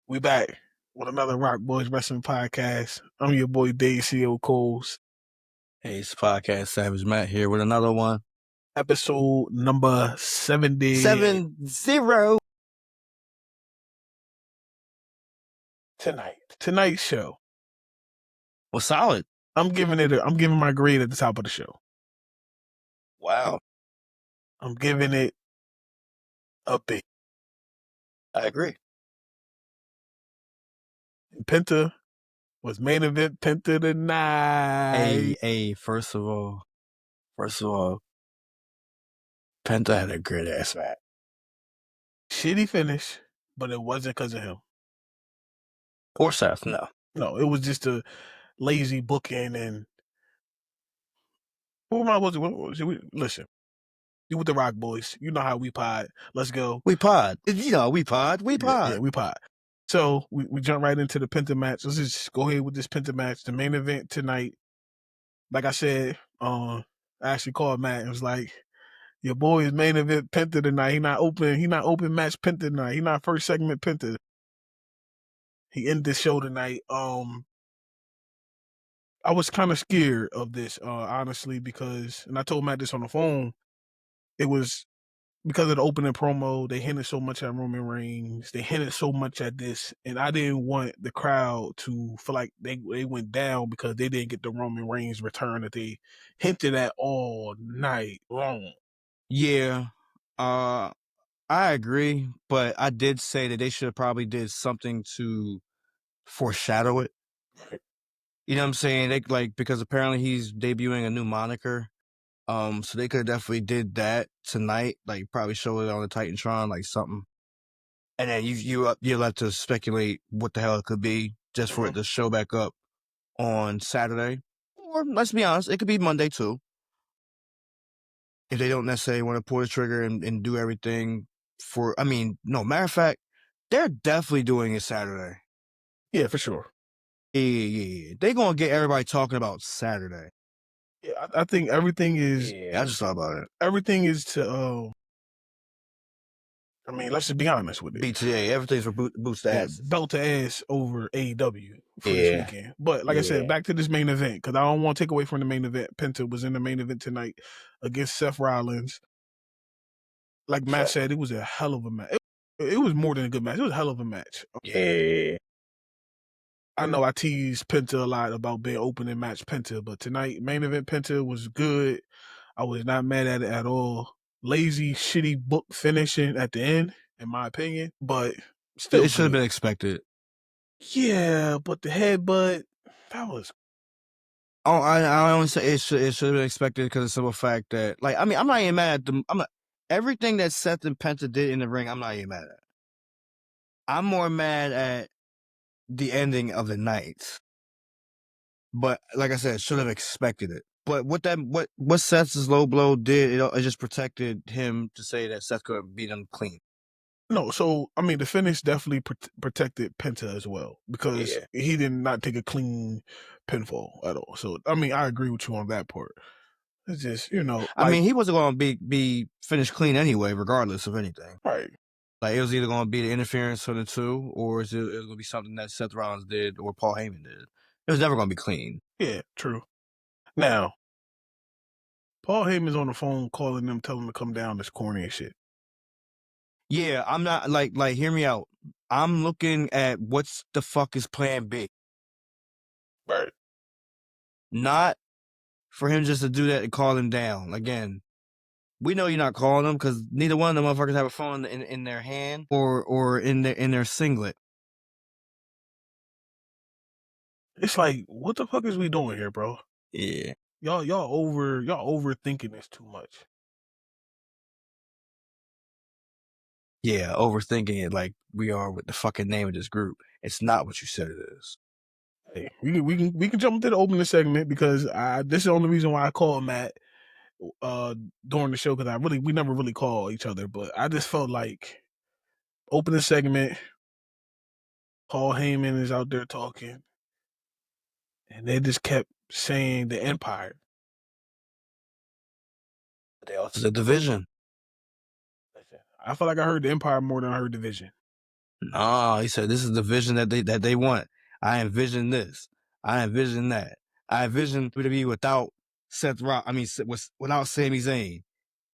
We back with another Roc Boys Wrestling Podcast. I'm your boy Dave C.O. Coles. Hey, it's Podcast Savage Matt here with another one. Episode number 70. 70. Tonight's show. Well, solid. I'm giving my grade at the top of the show. Wow. I'm giving it a B. I agree. Penta was main event Penta tonight. Hey, first of all, Penta had a great ass match. Shitty finish, but it wasn't because of him. Or Seth, no. No, it was just a lazy booking and who am I? Listen, you with the Roc Boys. You know how we pod. Let's go. We pod. We pod. Yeah, we pod. So we jump right into the Penta match. Let's just go ahead with this Penta match. The main event tonight. Like I said, I actually called Matt and was like, your boy is main event Penta tonight. He not open match Penta tonight. He not first segment Penta. He ended this show tonight. I was kind of scared of this, honestly, because, and I told Matt this on the phone, it was because of the opening promo. They hinted so much at Roman Reigns. They hinted so much at this, and I didn't want the crowd to feel like they went down because they didn't get the Roman Reigns return that they hinted at all night long. Yeah, I agree, but I did say that they should have probably did something to foreshadow it. Right. You know what I'm saying? Because apparently he's debuting a new moniker. So they could have definitely did that tonight, like probably show it on the Titantron, like something. And then you're left to speculate what the hell it could be just for it to show back up on Saturday. Or let's be honest, it could be Monday too. If they don't necessarily want to pull the trigger and do everything matter of fact, they're definitely doing it Saturday. Yeah, for sure. Yeah. They're going to get everybody talking about Saturday. Yeah, I think everything is... Yeah, I just thought about it. Everything is to... let's just be honest with it. BTA, everything's for boost the ass. Belt to ass over AEW for this weekend. But like I said, back to this main event, because I don't want to take away from the main event. Penta was in the main event tonight against Seth Rollins. Like Matt said, it was a hell of a match. It was more than a good match. It was a hell of a match. Yeah. I know I teased Penta a lot about being opening match Penta, but tonight, main event Penta was good. I was not mad at it at all. Lazy, shitty book finishing at the end, in my opinion, but still it should have been expected. Yeah, but the headbutt, that was... Oh, I only say it should have been expected because of the simple fact that, I'm not even mad at everything that Seth and Penta did in the ring, I'm not even mad at. I'm more mad at the ending of the night. But like I said, should have expected it. But what Seth's low blow did, it just protected him to say that Seth couldn't beat him clean. No, so the finish definitely protected Penta as well because he did not take a clean pinfall at all. So I agree with you on that part. It's just he wasn't going to be finished clean anyway, regardless of anything. Right. Like it was either going to be the interference for the two, or it was going to be something that Seth Rollins did or Paul Heyman did. It was never going to be clean. Yeah, true. Now, Paul Heyman's on the phone calling them, telling them to come down. This corny and shit. Yeah, I'm not like hear me out. I'm looking at what's the fuck is plan B. Right. Not for him just to do that and call him down. Again, we know you're not calling them because neither one of them motherfuckers have a phone in their hand or in their singlet. It's like, what the fuck is we doing here, bro? Yeah. Y'all overthinking this too much. Yeah, overthinking it like we are with the fucking name of this group. It's not what you said it is. Hey, we can jump into the opening segment because this is the only reason why I called Matt during the show because we never really call each other, but I just felt like opening segment, Paul Heyman is out there talking, and they just kept saying the Empire. They also said Division. I feel like I heard the Empire more than I heard Division. No, he said this is the vision that they want. I envision this. I envision that. I envision WWE without Seth Rollins. I mean, without Sami Zayn.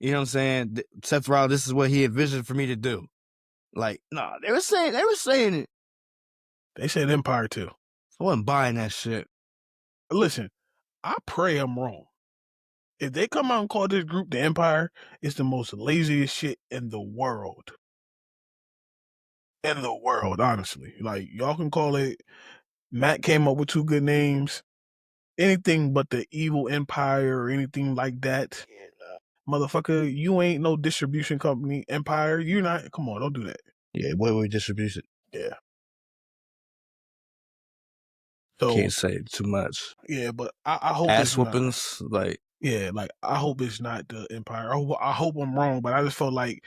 You know what I'm saying? Seth Rollins. This is what he envisioned for me to do. Like, nah, they were saying it. They said Empire too. I wasn't buying that shit. Listen, I pray I'm wrong. If they come out and call this group the Empire, it's the most laziest shit in the world. In the world, honestly. Like, y'all can call it. Matt came up with 2 good names. Anything but the evil Empire or anything like that. Motherfucker, you ain't no distribution company, Empire. You're not. Come on, don't do that. Yeah, what distribution? Yeah. So, can't say too much. Yeah, but I hope ass it's whoopings, not. like. Yeah, like I hope it's not the Empire. I hope I'm wrong, but I just felt like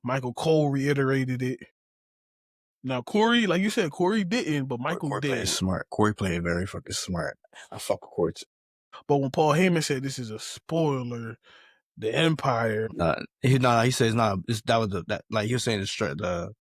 Michael Cole reiterated it. Now Corey, like you said, Corey didn't, but Michael Corey did. playing smart. Corey playing very fucking smart. I fuck with Corey too. But when Paul Heyman said this is a spoiler, the Empire. He says nah. That was that. Like he was saying the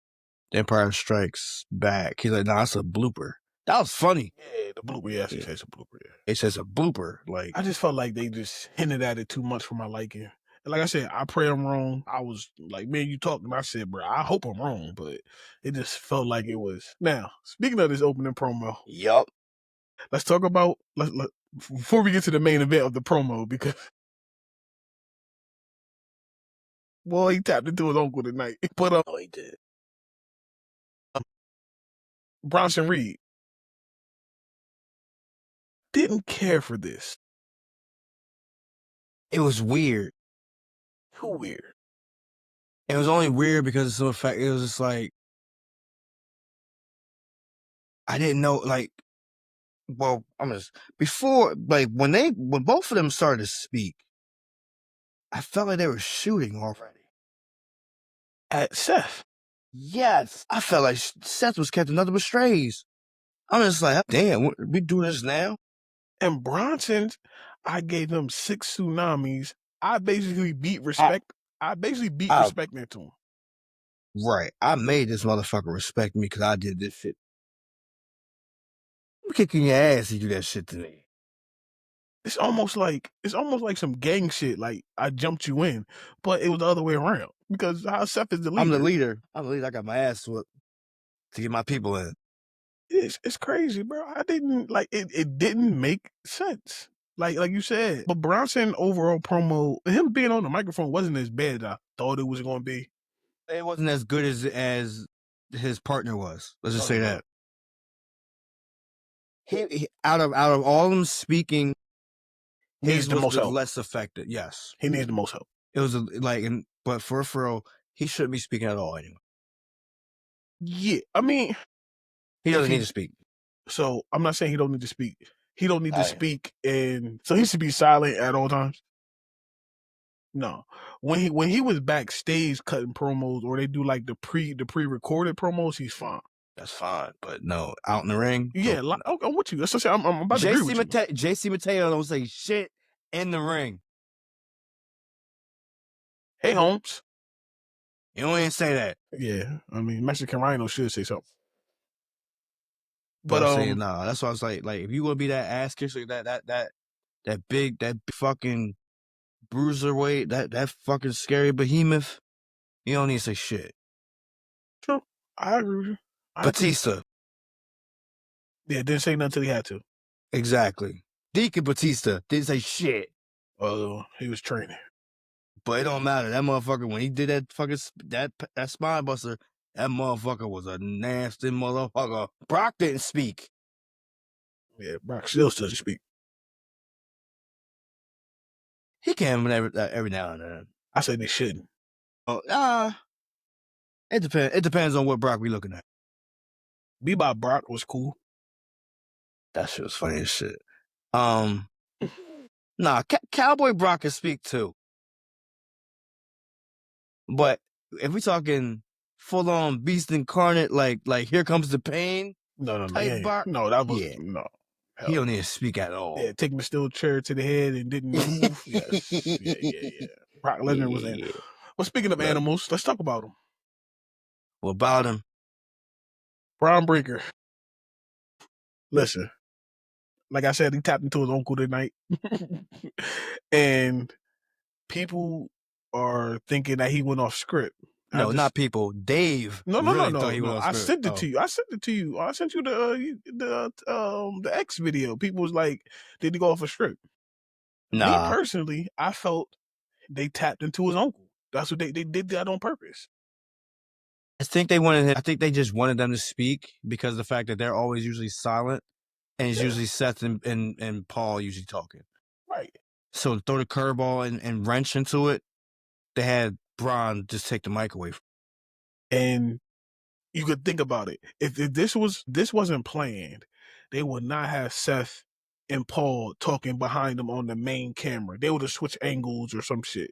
Empire Strikes Back. He's like, nah, that's a blooper. That was funny. Yeah, the blooper. Yeah, he says a blooper. Yeah. It says a blooper. Like, I just felt like they just hinted at it too much for my liking. And like I said, I pray I'm wrong. I was like, man, you talked, and I said, bro, I hope I'm wrong, but it just felt like it was. Now, speaking of this opening promo, yup. Let's talk about before we get to the main event of the promo, because boy, he tapped into his uncle tonight. But oh, he did. Bronson Reed didn't care for this. It was weird. Too weird. It was only weird because of the fact it was just like I didn't know. Like, well, I'm just before like when both of them started to speak, I felt like they were shooting already At Seth. Yes, I felt like Seth was catching nothing but strays. I'm just like, damn, we do this now? And Bronson's, I gave him 6 tsunamis. I basically beat respect. I basically beat respect into him. Right. I made this motherfucker respect me because I did this shit. I'm kicking your ass if you do that shit to me. It's almost like some gang shit. Like I jumped you in, but it was the other way around because how Seth is the leader. I'm the leader. I got my ass whooped to get my people in. It's crazy, bro. I didn't like it. It didn't make sense. Like you said, but Bronson overall promo, him being on the microphone wasn't as bad as I thought it was going to be. It wasn't as good as his partner was. Let's just say that. He out of all of them speaking, needs the most help. Less affected. Yes, he needs the most help. It was but for real, he shouldn't be speaking at all anyway. Yeah, I mean, he doesn't need to speak. So I'm not saying he don't need to speak. He don't need to speak, and so he should be silent at all times. No, when he was backstage cutting promos, or they do like the pre-recorded promos, he's fine. That's fine, but no, out in the ring. Yeah, I'm with you. That's what I'm about to agree with you. JC Mateo don't say shit in the ring. Hey, Holmes. You don't even say that. Yeah, I mean Mexican Rhino should say something. But I'm saying nah. That's why I was like if you want to be that ass kisser, that big fucking bruiserweight, that fucking scary behemoth, you don't need to say shit. True, I agree with you. Batista. Yeah, didn't say nothing until he had to. Exactly. Deacon Batista didn't say shit. He was training. But it don't matter. That motherfucker, when he did that fucking that spine buster, that motherfucker was a nasty motherfucker. Brock didn't speak. Yeah, Brock still doesn't speak. He can every now and then. I said they shouldn't. It depends. It depends on what Brock we looking at. Bebop Brock was cool. That shit was funny as shit. Nah, Cowboy Brock can speak too. But if we talking full on beast incarnate, like here comes the pain. No, Brock, no, that was no. Hell. He don't need to speak at all. Yeah, taking the steel chair to the head and didn't move. Yes, yeah. Brock Lesnar was in. Well, speaking of animals, let's talk about him. What about him? Braun Breaker. Listen, like I said, he tapped into his uncle tonight, and people are thinking that he went off script. No, not people. Dave No, really thought he went no. off I script. sent it to you. I sent it to you. I sent you the X video. People was like, did he go off a script? Me Nah. personally, I felt they tapped into his uncle. That's what they did that on purpose. I think they just wanted them to speak because of the fact that they're always usually silent, and it's usually Seth and Paul usually talking. Right. So to throw the curveball and wrench into it, they had Braun just take the mic away from him. And you could think about it. If this wasn't planned, they would not have Seth and Paul talking behind them on the main camera. They would have switched angles or some shit.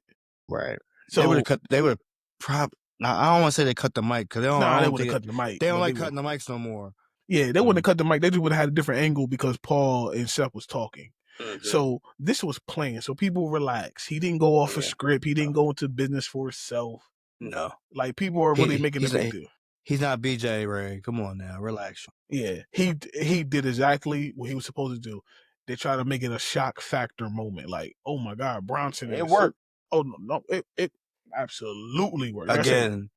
Right. So they would have probably. Now, I don't want to say they cut the mic because they would have cut the mic. They don't like cutting the mics no more. Yeah, they wouldn't have cut the mic. They just would have had a different angle because Paul and Seth was talking. Mm-hmm. So this was planned. So people relax. He didn't go off a script. He didn't go into business for himself. No. Like people are really making a big deal. He's not BJ Ray. Come on now, relax. Yeah, he did exactly what he was supposed to do. They try to make it a shock factor moment. Like, oh my God, Bronson. It worked. Oh no, it absolutely worked. Again,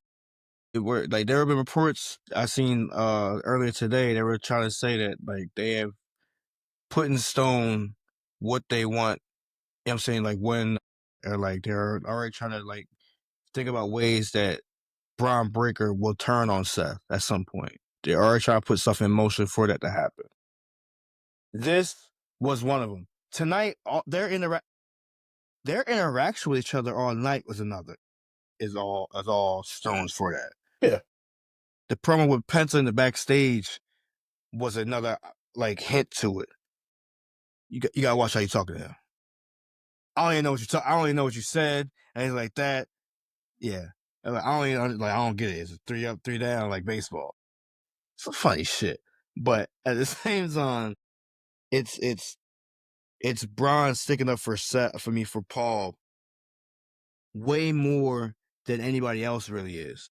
it worked. Like there have been reports I seen earlier today. They were trying to say that like they have put in stone what they want. You know what I'm saying? Like when, or like they're already trying to like think about ways that Braun Breaker will turn on Seth at some point. They're already trying to put stuff in motion for that to happen. This was one of them. Tonight, their interaction with each other all night was another. Is all stones for that. Yeah. The promo with Penta in the backstage was another like hint to it. You gotta watch how you talk to him. I don't even know what you said, and he's like that. Yeah, I don't get it. It's 3 up, 3 down, like baseball. Some funny shit, but at the same time, it's Braun sticking up for Paul way more than anybody else really is.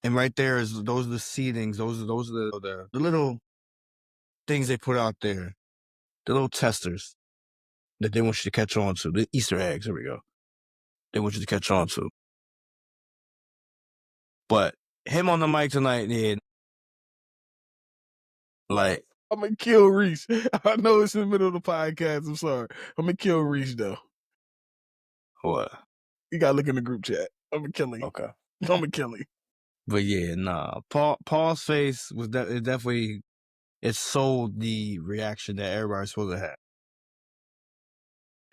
And right there those are the seedings, those are the little things they put out there, the little testers that they want you to catch on to, the Easter eggs. There we go. They want you to catch on to. But him on the mic tonight, yeah, like I'm gonna kill Reese. I know it's in the middle of the podcast. I'm sorry. I'm gonna kill Reese though. What? You gotta look in the group chat. I'm gonna kill him. Okay. I'm gonna kill him. But yeah, nah. Paul's face was definitely it sold the reaction that everybody's supposed to have.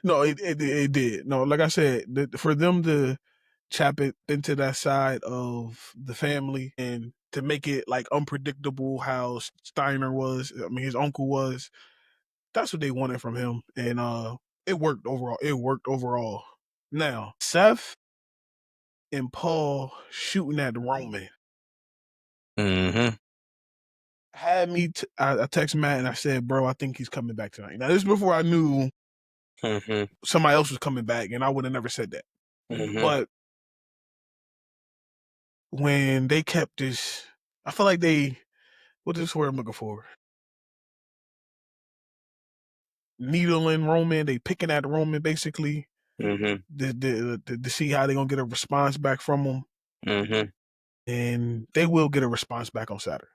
No, it did. No, like I said, for them to chap it into that side of the family and to make it like unpredictable how Steiner was, I mean his uncle was, that's what they wanted from him. And it worked overall. Now, Seth and Paul shooting at Roman. Mm-hmm. Had me, I text Matt and I said, bro, I think he's coming back tonight. Now, this is before I knew somebody else was coming back, and I would have never said that. Mm-hmm. But when they kept this, I feel like what is this word I'm looking for? Needling Roman, they picking at Roman basically to see how they're going to get a response back from him. Mm-hmm. And they will get a response back on Saturday.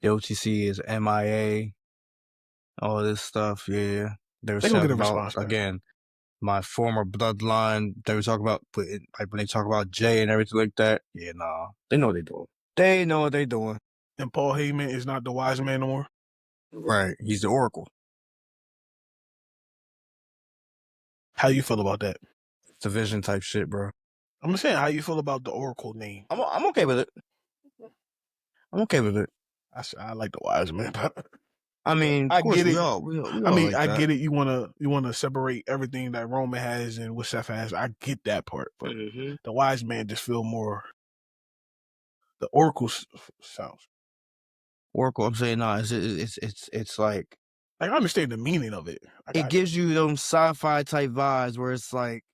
The OTC is MIA, all this stuff, yeah. They were going to get a response back. Again, my former bloodline, they were talking about, like when they talk about Jey and everything like that, yeah, nah, they know what they're doing. They know what they're doing. And Paul Heyman is not the wise man no more? Right, he's the Oracle. How you feel about that? It's a vision type shit, bro. I'm just saying, how you feel about the Oracle name? I'm okay with it. I'm okay with it. I like the wise man, but I mean, I get it. I get it. You wanna separate everything that Roman has and what Seth has. I get that part, but the wise man just feel more. The Oracle sounds. Oracle. I'm saying no. It's like I understand the meaning of it. It gives you those sci-fi type vibes where it's like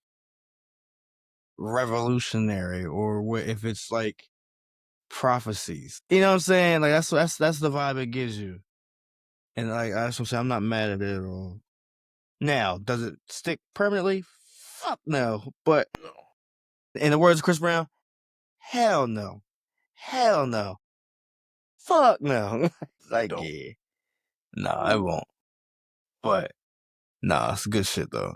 revolutionary, or if it's like prophecies. You know what I'm saying? Like that's the vibe it gives you. And like that's what I'm saying. I'm not mad at it at all. Now, does it stick permanently? Fuck no. But in the words of Chris Brown, hell no. Hell no. Fuck no. Like, yeah. Nah, it won't. But, nah, it's good shit, though.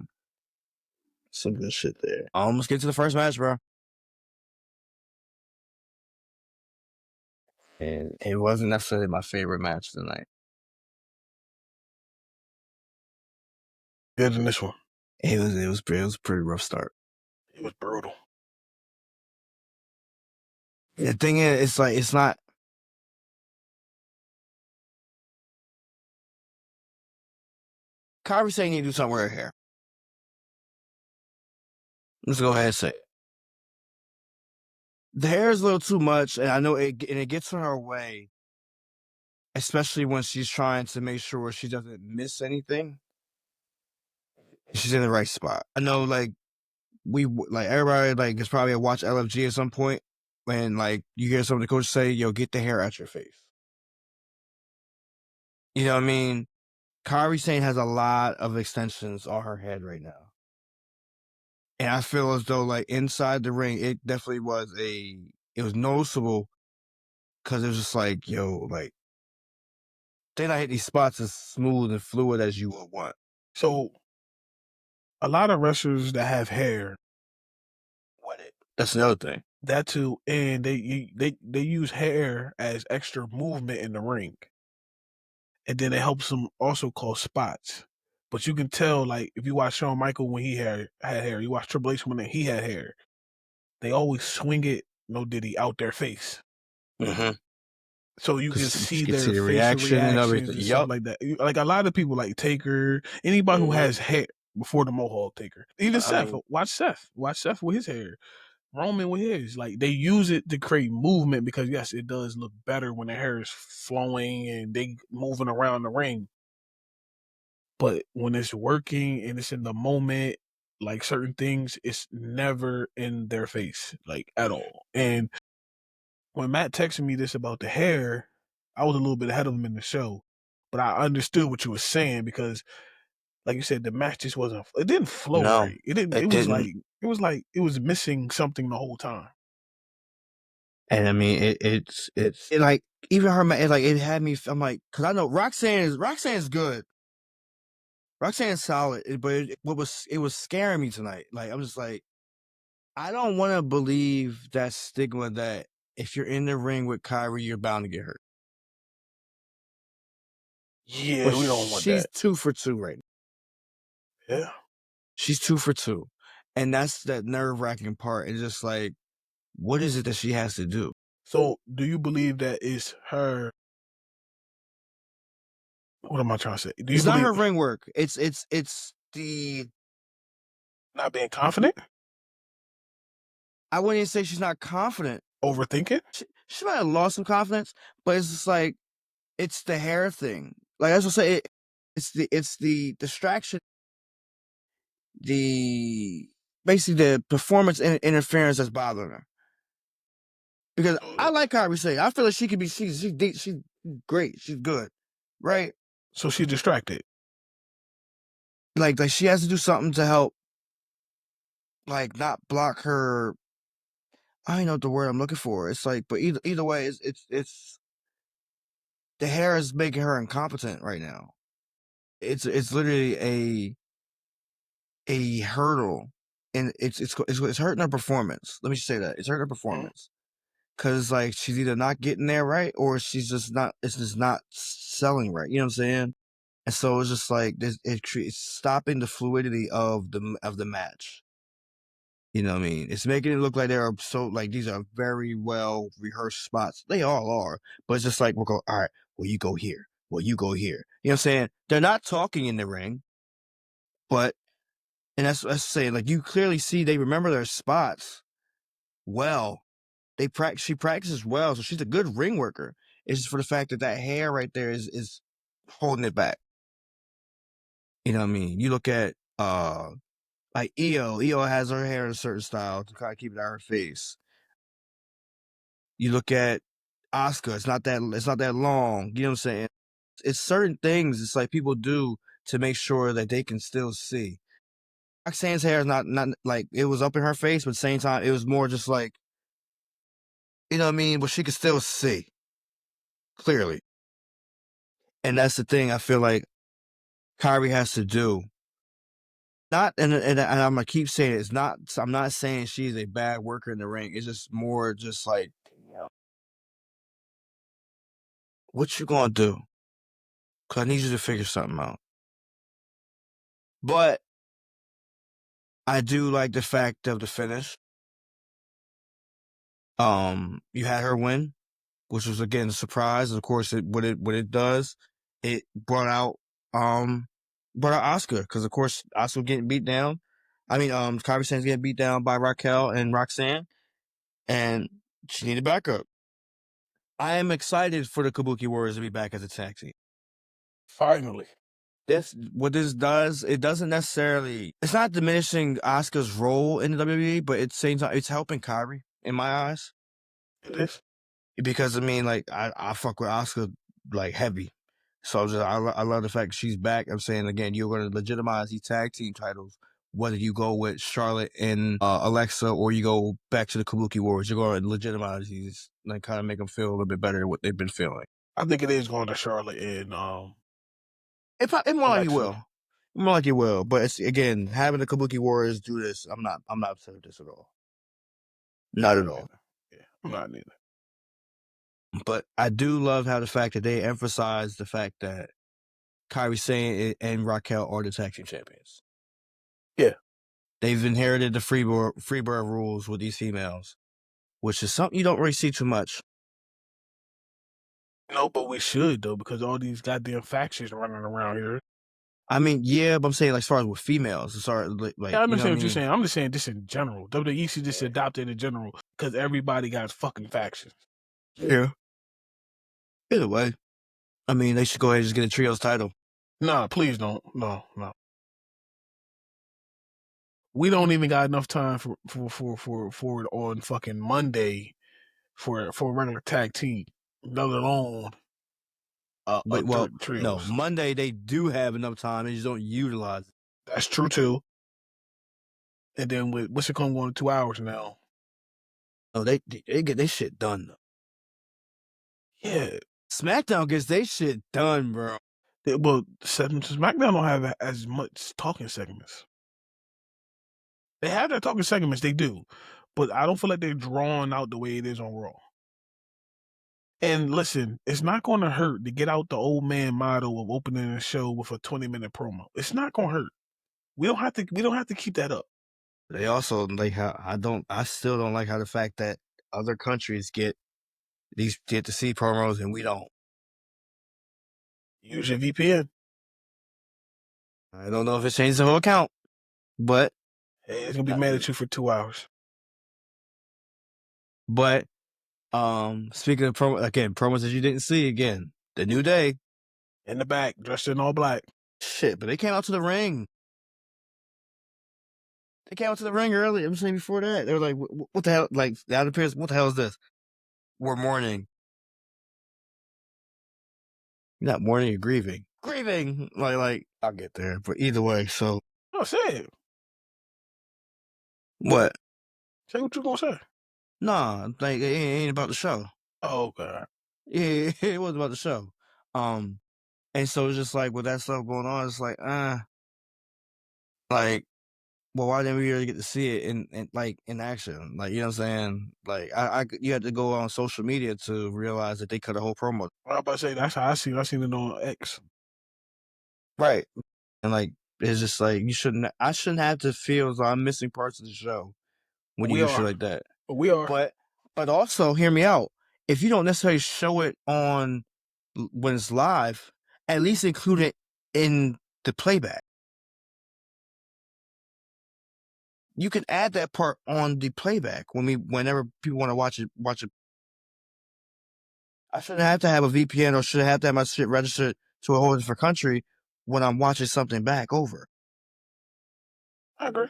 Some good shit there. Let's get to the first match, bro. And it wasn't necessarily my favorite match tonight. Good in this one. It was a pretty rough start. It was brutal. The thing is, it's not. Kairi saying you do something with her hair. Let's go ahead and say it. The hair is a little too much, and I know it gets in her way, especially when she's trying to make sure she doesn't miss anything. She's in the right spot. I know, like, everybody, like, has probably watched LFG at some point when, like, you hear some of the coaches say, yo, get the hair out your face. You know what I mean? Kairi Sane has a lot of extensions on her head right now. And I feel as though, like, inside the ring, it definitely was it was noticeable because it was just like, yo, like, they not hit these spots as smooth and fluid as you would want. So, a lot of wrestlers that have hair, that's another thing. That too, and they use hair as extra movement in the ring, and then it helps them also call spots. But you can tell, like, if you watch Shawn Michaels when he had hair, you watch Triple H when he had hair, they always swing it, no diddy, out their face. Mm-hmm. So you can see their the facial reaction and everything. and stuff like that. Like a lot of people, like Taker, anybody who has hair before the Mohawk Taker, even Seth. Watch Seth with his hair. Roman with his, like, they use it to create movement because yes, it does look better when the hair is flowing and they moving around the ring. But when it's working and it's in the moment, like certain things, it's never in their face, like at all. And when Matt texted me this about the hair, I was a little bit ahead of him in the show, but I understood what you were saying because, like you said, the match just wasn't. It didn't flow right. It didn't. It was like it was missing something the whole time. And I mean, it's like even her, like it had me. I'm like, because I know Roxanne is good. Roxanne is solid, but it was scaring me tonight. Like I'm just like, I don't want to believe that stigma that if you're in the ring with Kairi, you're bound to get hurt. Yeah, but we don't want that. She's 2 for 2 right now. Yeah, she's 2 for 2, and that's that nerve-wracking part. It's just like, what is it that she has to do? So, do you believe that it's her? What am I trying to say? It's not her ring work. It's the not being confident. I wouldn't even say she's not confident. Overthinking. She might have lost some confidence, but it's just like it's the hair thing. Like I was gonna say, it's the distraction, basically the performance interference that's bothering her. Because I like Kairi Sane. I feel like she could be. She's great. She's good, right? So she's distracted. Like she has to do something to help, like not block her. I don't know what the word I'm looking for. It's like, but either way, it's the hair is making her incompetent right now. It's literally a hurdle, and it's hurting her performance. Let me just say that it's hurting her performance because like she's either not getting there right or she's just not. It's just not selling right. You know what I'm saying? And so it's just like this. It's stopping the fluidity of the match. You know what I mean? It's making it look like there are these are very well rehearsed spots. They all are, but it's just like we'll go. All right, well you go here. Well you go here. You know what I'm saying? They're not talking in the ring, but. And that's saying, like, you clearly see they remember their spots well. She practices well, so she's a good ring worker. It's just for the fact that hair right there is holding it back. You know what I mean? You look at like Io. Io has her hair in a certain style to kind of keep it out of her face. You look at Asuka. It's not that long. You know what I'm saying? It's certain things. It's like people do to make sure that they can still see. Roxanne's hair is not like it was up in her face, but at the same time, it was more just like, you know what I mean? But she could still see clearly. And that's the thing I feel like Kyrie has to do. Not, and I'm gonna keep saying it, I'm not saying she's a bad worker in the ring. It's just more just like, what you gonna do? Because I need you to figure something out. But I do like the fact of the finish. You had her win, which was again a surprise. Of course, what it does, it brought out Asuka, because of course Asuka getting beat down. I mean, Kairi Sane's getting beat down by Raquel and Roxanne, and she needed backup. I am excited for the Kabuki Warriors to be back as a tag team. Finally. What this does, it doesn't necessarily, it's not diminishing Asuka's role in the WWE, but it's same time, it's helping Kyrie in my eyes. It is. Because I mean, like, I fuck with Asuka like heavy. So I love the fact she's back. I'm saying again, you're going to legitimize these tag team titles, whether you go with Charlotte and Alexa, or you go back to the Kabuki Warriors. You're going to legitimize these, like, kind of make them feel a little bit better than what they've been feeling. I think it is going to Charlotte and It more like you will. More like you will. But it's, again, having the Kabuki Warriors do this, I'm not upset with this at all. Not at all. Yeah, I'm not neither. But I do love how the fact that they emphasize the fact that Kairi Sane and Raquel are the tag team champions. Yeah. They've inherited the Freebird rules with these females, which is something you don't really see too much. No, but we should, though, because all these goddamn factions running around here. I mean, yeah, but I'm saying, like, as far as with females, as far as, like, yeah, I understand what you're saying. I'm just saying this in general. WWE should just adopt it in general because everybody got fucking factions. Yeah. Either way, I mean, they should go ahead and just get a trios title. Nah, please don't. No. We don't even got enough time for it on fucking Monday for a regular tag team, let alone But, well, trios. no, Monday they do have enough time, they just don't utilize it. That's true too. And then with what's it going 2 hours now? Oh, they get their shit done though. Yeah, SmackDown gets their shit done, bro. Well, SmackDown don't have as much talking segments. They have their talking segments, they do, but I don't feel like they're drawn out the way it is on Raw. And listen, it's not going to hurt to get out the old man motto of opening a show with a 20-minute promo. It's not going to hurt. We don't have to keep that up. They also, like, how I still don't like how the fact that other countries get to see promos and we don't. Use your VPN. I don't know if it changes the whole account, but hey, it's gonna be mad at you for 2 hours. But speaking of promos that you didn't see, again, the New Day in the back, dressed in all black. Shit, but they came out to the ring. They came out to the ring early. I'm saying before that, they were like, "What the hell?" Like, the out appearance. What the hell is this? We're mourning. You're not mourning, you're grieving. Grieving. Like I'll get there, but either way. So. Oh, say it. What? Say what you gonna say. Nah, like, it ain't about the show. Oh, okay. Yeah, it wasn't about the show. And so it's just like with that stuff going on, it's like, like, well, why didn't we really get to see it in action? Like, you know what I'm saying? Like, you had to go on social media to realize that they cut a whole promo. I was about to say that's how I seen it on X. Right. And like, it's just like I shouldn't have to feel as though I'm missing parts of the show when you do shit like that. We are. But also, hear me out. If you don't necessarily show it on when it's live, at least include it in the playback. You can add that part on the playback whenever people want to watch it. I shouldn't have to have a VPN or should have to have my shit registered to a whole different country when I'm watching something back over. I agree.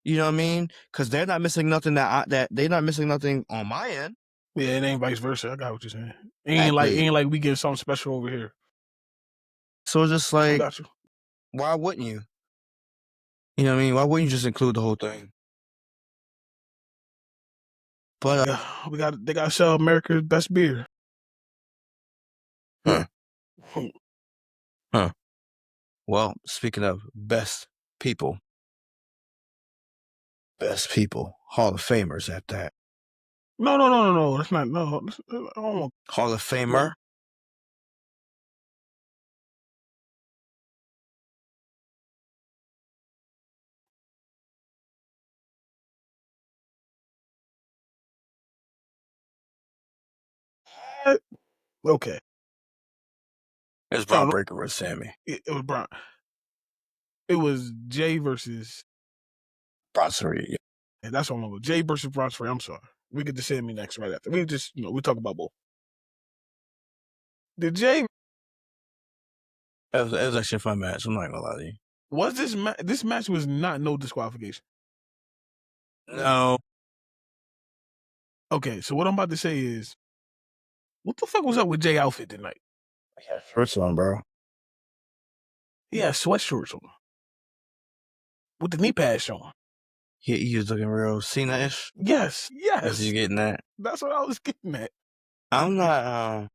You know what I mean? Because they're not missing nothing that they're not missing nothing on my end. Yeah, it ain't vice versa. I got what you're saying. Exactly. Ain't like we get something special over here. So it's just I like, got you. why wouldn't you? You know what I mean? Why wouldn't you just include the whole thing? But They got to sell America's best beer. huh. Well, speaking of best people, Hall of Famers at that. No. That's not no. I don't want Hall of Famer. Okay. It's Braun Breaker versus Sami. It was Braun. It was Jey versus Bronson Reed. And that's all I'm going. Jey versus Bronson Reed. I'm sorry. We get to Sami next right after. We just we talk about both. Did Jey? It was actually a fun match. I'm not gonna lie to you. Was this match was not no disqualification? No. Okay, so what I'm about to say is, what the fuck was up with Jey outfit tonight? He had shorts on, bro. He had sweatshorts on with the knee pads on. He was looking real Cena-ish. Yes. That's what you getting at. That's what I was getting at. I'm not.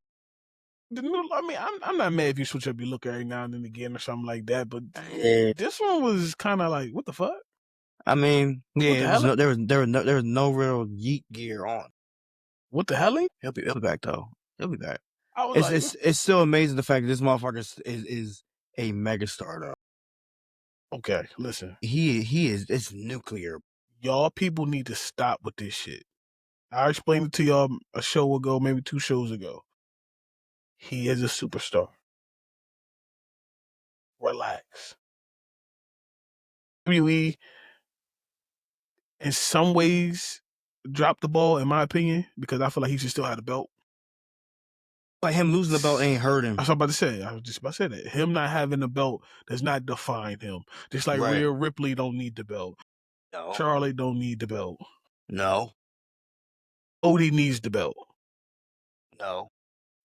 I'm not mad if you switch up your look every now and then again or something like that, but this one was kind of like, what the fuck? I mean, yeah, there was no real yeet gear on. What the hell? He'll be back though. He'll be back. It's still amazing the fact that this motherfucker is a megastar though. Okay, listen. He is. It's nuclear. Y'all people need to stop with this shit. I explained it to y'all a show ago, maybe 2 shows ago. He is a superstar. Relax. WWE, in some ways, dropped the ball, in my opinion, because I feel like he should still have the belt. Like him losing the belt ain't hurt him. That's what I'm about to say. I was just about to say that. Him not having the belt does not define him. Just like Rhea Ripley don't need the belt. No. Charlie don't need the belt. No. Odie needs the belt. No.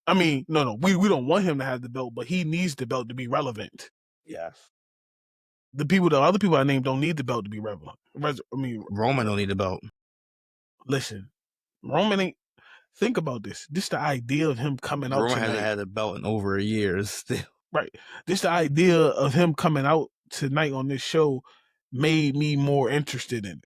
I mean, no. We don't want him to have the belt, but he needs the belt to be relevant. Yes. The other people I named don't need the belt to be relevant. Roman don't need the belt. Listen, Roman ain't. Think about this. This the idea of him coming out. Roman hasn't had a belt in over a year still. Right. This the idea of him coming out tonight on this show made me more interested in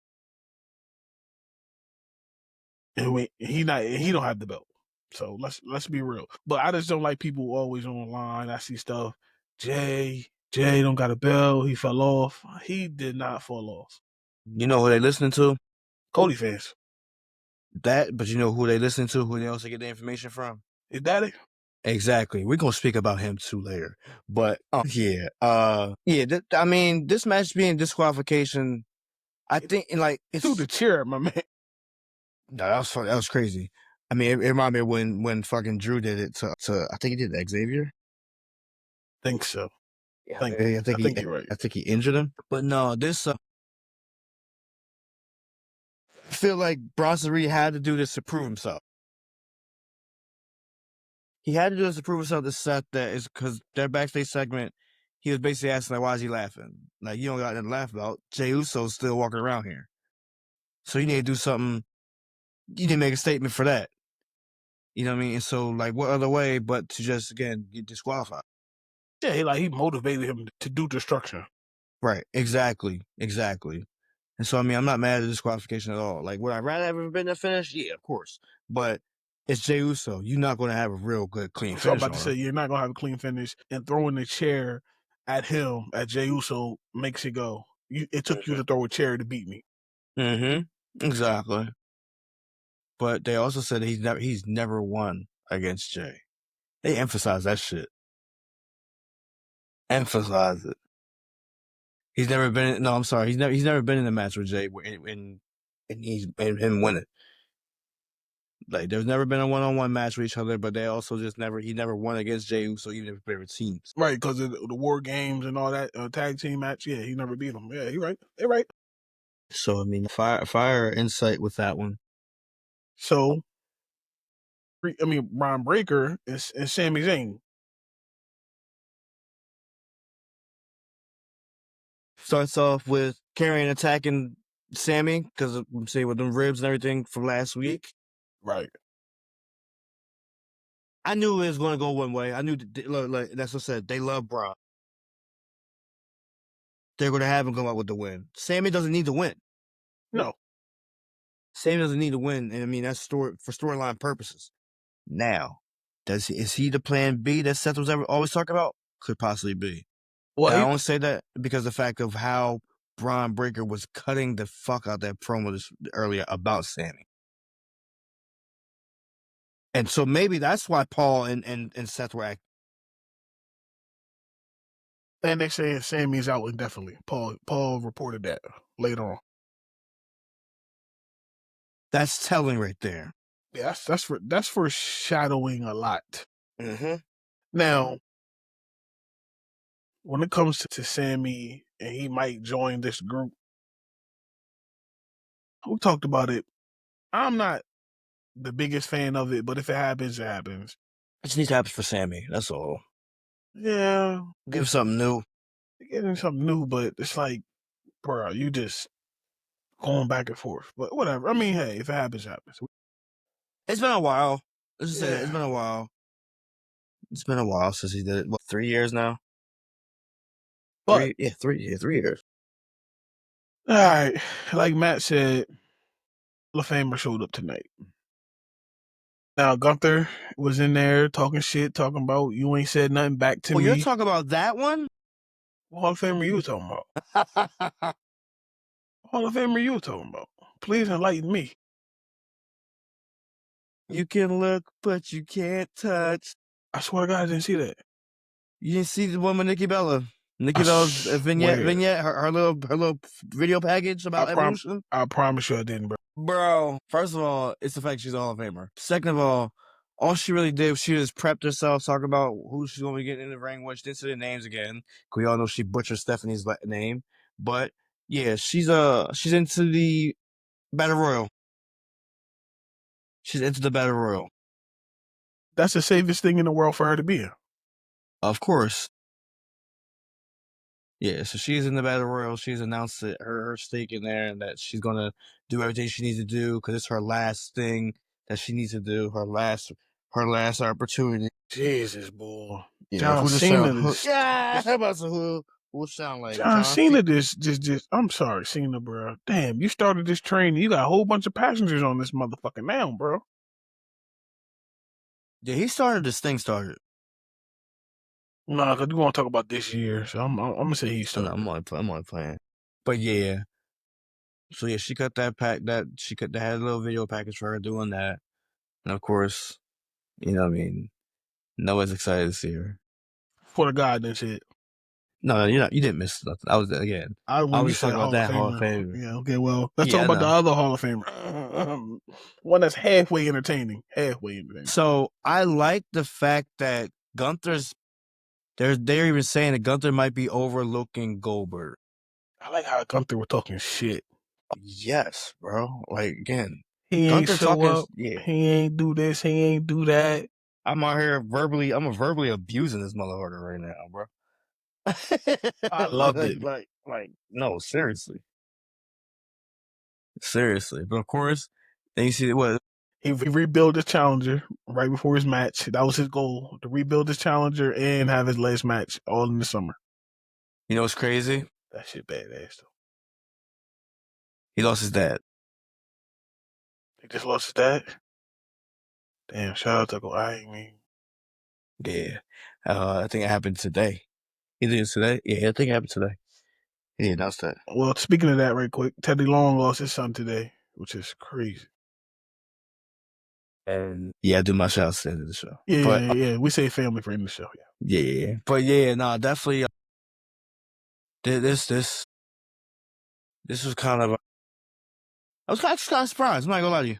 it. And he don't have the belt. So let's be real. But I just don't like people always online. I see stuff. Jey don't got a belt. He fell off. He did not fall off. You know who they listening to? Cody fans. But you know who they listen to? Who they also get the information from? Is that it? Exactly. We're gonna speak about him too later. But this match being disqualification, I think it's through the chair, my man. No, that was funny. That was crazy. I mean, it reminded me when fucking Drew did it to I think he did Xavier. Think so. Yeah, I think you're right. I think he injured him. But no, this I feel like Bronson Reed had to do this to prove himself. He had to do this to prove himself to Seth that is because their backstage segment, he was basically asking like, why is he laughing? Like, you don't got nothing to laugh about. Jey Uso's still walking around here. So you need to do something. You need to make a statement for that. You know what I mean? And so, like, what other way but to just, again, get disqualified? Yeah, he motivated him to do destruction. Right. Exactly. And so, I mean, I'm not mad at disqualification at all. Like, would I rather have ever been a finish? Yeah, of course. But it's Jey Uso. You're not going to have a real good, clean finish. So I'm about to say, you're not going to have a clean finish, and throwing the chair at him, at Jey Uso, makes it go. It took you to throw a chair to beat me. Mm-hmm. Exactly. But they also said he's never won against Jey. They emphasize that shit. Emphasize it. He's never been. No, I'm sorry. He's never been in a match with Jey and him winning. Like, there's never been a one-on-one match with each other, but they also he never won against Jey Uso, even if they were teams. Right, because of the War Games and all that tag team match. Yeah, he never beat him. Yeah, you're right. They're right. So, I mean, fire insight with that one. So, Brian Breaker and Sami Zayn. Starts off with Karrion attacking Sami because I'm saying with them ribs and everything from last week. Right. I knew it was going to go one way. I knew like that's what I said. They love Braun. They're going to have him come out with the win. Sami doesn't need to win. No. Sami doesn't need to win, and I mean that's for storyline purposes. Now, is he the plan B that Seth was always talking about? Could possibly be. Well, I don't say that because the fact of how Braun Breaker was cutting the fuck out that promo earlier about Sami. And so maybe that's why Paul and Seth were acting. And they say Sami's out indefinitely. Paul reported that later on. That's telling right there. Yeah, that's foreshadowing a lot. Mm-hmm. Now, when it comes to Sami and he might join this group, we talked about it. I'm not the biggest fan of it, but if it happens, it happens. It just needs to happen for Sami. That's all. Yeah. Give something new. Give him something new, but it's like, bro, you just going back and forth. But whatever. I mean, hey, if it happens, it happens. It's been a while. Let's just say it's been a while. It's been a while since he did it. What, 3 years now? But 3 years. All right, like Matt said, Hall of Famer showed up tonight. Now Gunther was in there talking shit, talking about you ain't said nothing back to me. You're talking about that one? What Hall of Famer you talking about? Hall of Famer you talking about? Please enlighten me. You can look, but you can't touch. I swear to God, I didn't see that. You didn't see the one with Nikki Bella? Nikki Bella's vignette, her little video package about Evolution? I promise you I didn't, bro. Bro, first of all, it's the fact she's a Hall of Famer. Second of all she really did, she just prepped herself, talking about who she's going to be getting in the ring with. She didn't say the names again. We all know she butchered Stephanie's name. But, yeah, she's into the Battle Royal. She's into the Battle Royal. That's the safest thing in the world for her to be in. Of course. Yeah, so she's in the Battle Royal. She's announced that her stake in there and that she's going to do everything she needs to do because it's her last thing that she needs to do, her last opportunity. Jesus, boy. Yeah, John Cena this. Yeah, who sound like John Cena just I'm sorry, Cena, bro. Damn, you started this train. You got a whole bunch of passengers on this motherfucker now, bro. Yeah, he started this thing started. Nah, because we want to talk about this year, so I'm gonna say he started. No, I'm only playing. But yeah, so yeah, she cut that they had a little video package for her doing that, and of course, you know what I mean, Noah's excited to see her. For the God, that's it. No, you didn't miss nothing. I was again. I was talking about that Hall of Famer. Yeah, okay, well, let's talk about the other Hall of Famer. One that's halfway entertaining. So I like the fact that Gunther's. They're even saying that Gunther might be overlooking Goldberg. I like how Gunther was talking shit. Yes, bro. Like again, he ain't show up. Yeah. He ain't do this. He ain't do that. I'm out here verbally abusing this motherfucker right now, bro. I loved it. Like, no, seriously. But of course, then you see what he rebuilt his challenger right before his match. That was his goal, to rebuild his challenger and have his last match all in the summer. You know what's crazy? That shit badass though. He lost his dad. He just lost his dad? Damn, shout out to Go. I mean. Yeah. I think it happened today. He did it today? Yeah, I think it happened today. He announced that. Well, speaking of that right quick, Teddy Long lost his son today, which is crazy. And yeah, I do my shout outs at the end of the show. Yeah, we say family for the show. Yeah. But yeah, no, definitely. This was kind of. I was kind of surprised. I'm not gonna lie to you.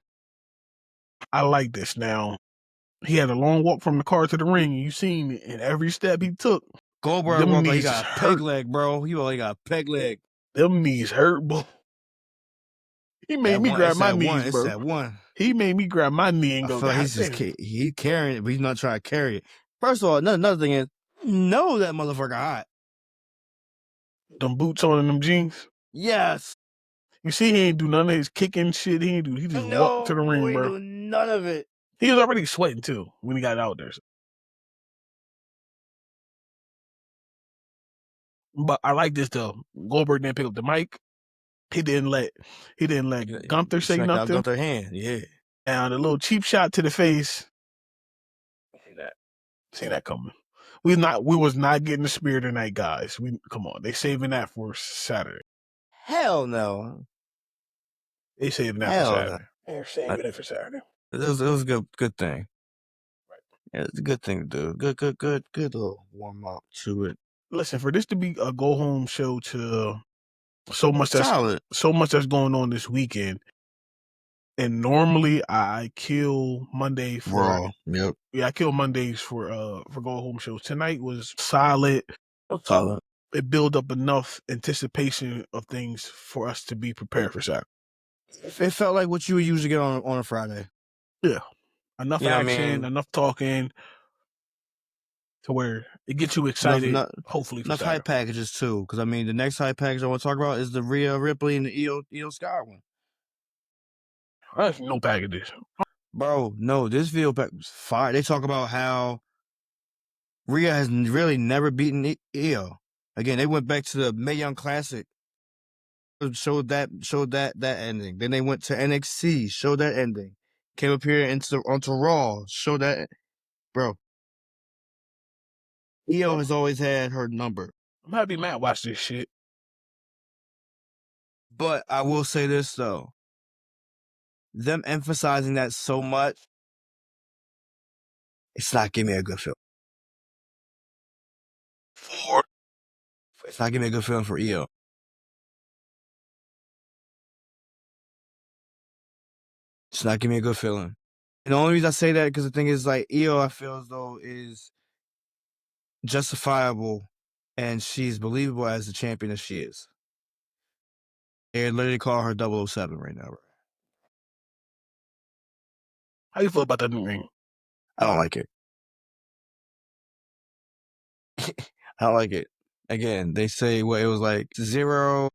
I like this. Now, he had a long walk from the car to the ring, and you seen it. And every step he took, Goldberg walked like he got peg leg, bro. He got peg leg. Them knees hurt, boy. He made me grab my knees, it's bro. that one. He made me grab my knee and I go, feel like God he's just damn. he carrying it, but he's not trying to carry it. First of all, another thing is, know that motherfucker hot. Them boots on and them jeans. Yes. You see, he ain't do none of his kicking shit. He ain't do. He just walked to the ring, he bro. do none of it. He was already sweating too when he got out there. But I like this though. Goldberg didn't pick up the mic. He didn't let Gunther say Smacked out nothing. Gunther hand, yeah. And a little cheap shot to the face. See that coming. We was not getting the spear tonight, guys. Come on. They saving that for Saturday. Hell no. They saving that for Saturday. They're saving it for Saturday. It was a good thing. Right. Yeah, it's a good thing to do. Good little warm up to it. Listen, for this to be a go home show to so much that's going on this weekend. And normally I kill Monday for Raw. Yep. Yeah, I kill Mondays for go home shows. Tonight was solid. Solid. It built up enough anticipation of things for us to be prepared for Saturday. It felt like what you would usually get on a Friday. Yeah. Enough action, enough talking to where it gets you excited, hopefully for enough Saturday. hype packages too. Because the next hype package I want to talk about is the Rhea Ripley and the Io Sky one. That's no packages. Bro, no, this video pack was fire. They talk about how Rhea has really never beaten Io. Again, they went back to the Mae Young Classic. Showed that ending. Then they went to NXT, showed that ending. Came up here onto Raw, showed that. Bro, Io has always had her number. I'm happy Matt watched this shit. But I will say this though. Them emphasizing that so much, it's not giving me a good feel. It's not giving me a good feeling for Io. It's not giving me a good feeling. And the only reason I say that because the thing is, like, Io, I feel as though is justifiable and she's believable as the champion that she is. They literally call her 007 right now. How you feel about that new ring? I don't like it. I don't like it. Again, they say it was like zero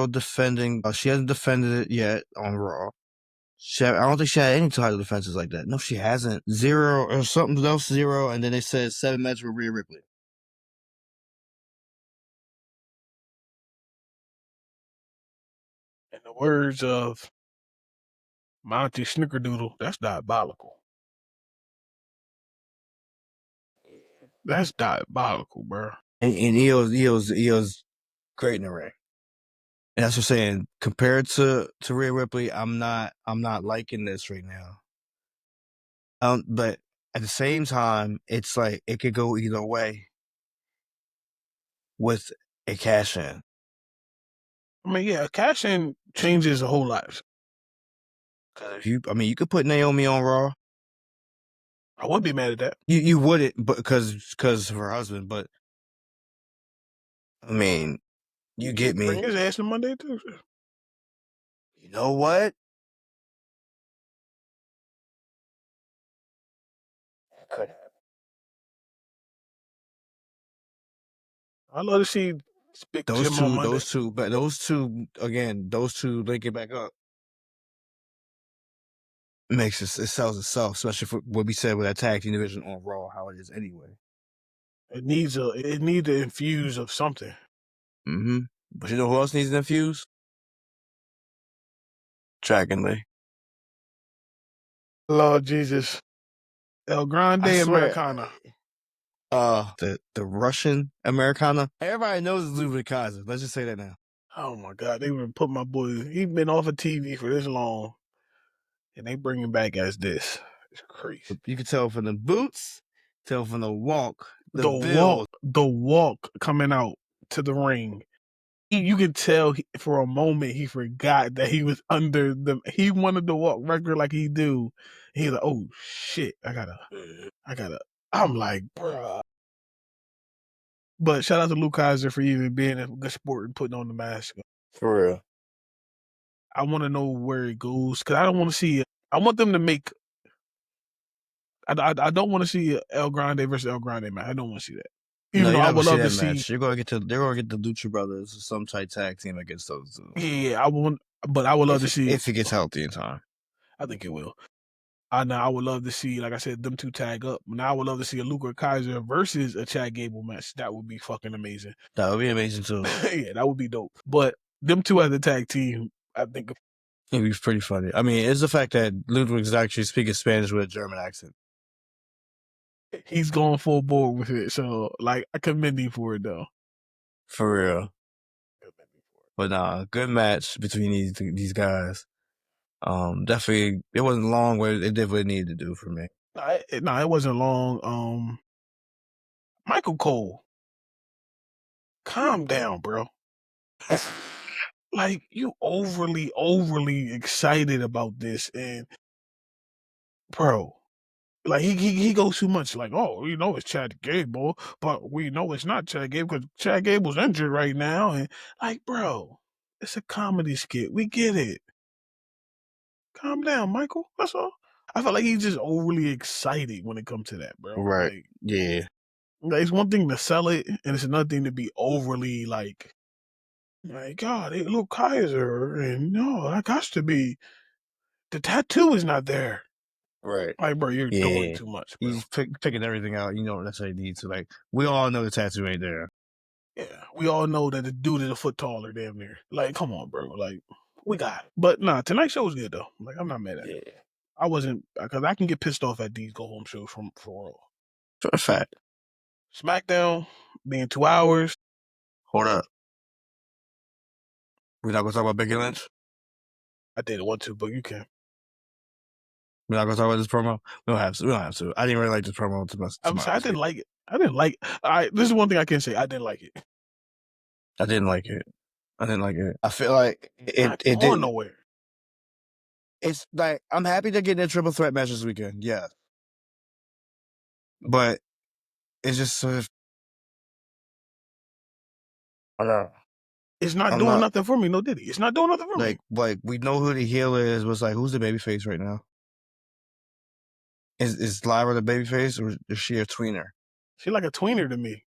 defending. She hasn't defended it yet on Raw. I don't think she had any title defenses like that. No, she hasn't. 0 or something else, 0, and then they said 7 matches with Rhea Ripley. In the words of Monty Snickerdoodle, that's diabolical. That's diabolical, bro. And Io's great in the ring. And that's what I'm saying. Compared to Rhea Ripley, I'm not liking this right now. But at the same time, it's like it could go either way with a cash in. I mean, yeah, a cash in changes a whole lot. If you could put Naomi on Raw. I wouldn't be mad at that. You wouldn't, but because of her husband. But I mean, you get me. Bring his ass on Monday too. You know what? Could happen. I'd love to see Big Jim on Monday. Those two link it back up. It sells itself, especially for what we said with that tag team division on Raw, how it is anyway. It needs to infuse of something. Mm-hmm. But you know who else needs to infuse? Dragon Lee. Lord Jesus. El Grande Americana. The Russian Americana. Everybody knows it's Ludwig Kaiser. Let's just say that now. Oh my God, they would put my boy. He's been off of TV for this long, and they bring him back as this. It's crazy. You can tell from the boots, tell from the walk, the walk coming out to the ring. You can tell for a moment he forgot that he was under the. He wanted to walk regular like he do. He's like, oh shit, I gotta. I'm like, bruh. But shout out to Luke Kaiser for even being a good sport and putting on the mask. For real. I want to know where it goes because I don't want to see it. I want them to make. I don't want to see El Grande versus El Grande match. I don't want to see that. Even though you're I not would gonna see love that to see. match. They're gonna get the Lucha Brothers or some tight tag team against those two. Yeah, I want, but I would love to see if it gets healthy in time. I think it will. I would love to see, like I said, them two tag up. Now I would love to see a Luke Kaiser versus a Chad Gable match. That would be fucking amazing. That would be amazing too. Yeah, that would be dope. But them two as a tag team, I think it'd be pretty funny. I mean, it's the fact that Ludwig is actually speaking Spanish with a German accent. He's going full board with it. So, like, I commend him for it, though. For real. But nah, good match between these guys. Definitely, it wasn't long, but it did what it needed to do for me. It wasn't long. Michael Cole, calm down, bro. Like, you overly excited about this, and bro, like he goes too much. Like, oh, we know it's Chad Gable, but we know it's not Chad Gable because Chad Gable's injured right now, and like, bro, it's a comedy skit. We get it. Calm down, Michael. That's all. I feel like he's just overly excited when it comes to that, bro. Right. Like, yeah. Like, it's one thing to sell it, and it's another thing to be overly like God, hey, look, Kaiser, and no, that got to be. The tattoo is not there. Right. Like, bro, you're doing too much, bro. He's picking everything out. You know, that's what he needs to. Like, we all know the tattoo ain't there. Yeah, we all know that the dude is a foot taller, damn near. Like, come on, bro. Like, we got it. But nah, tonight's show was good though. Like, I'm not mad at it. I wasn't because I can get pissed off at these go home shows for Raw. For a fact. SmackDown being 2 hours. Hold up. We're not gonna talk about Becky Lynch. I didn't want to, but you can. We're not gonna talk about this promo. We don't have to. I didn't really like this promo too much. I'm sorry, I didn't like it. This is one thing I can say. I didn't like it. I didn't like it. I feel like it didn't nowhere. It's like I'm happy they're getting a triple threat match this weekend. Yeah, but it's just sort of. I don't know. It's not doing nothing for me, no Diddy. It's not doing nothing for me. Like we know who the heel is, but it's like who's the babyface right now? Is Lyra the babyface or is she a tweener? She's like a tweener to me.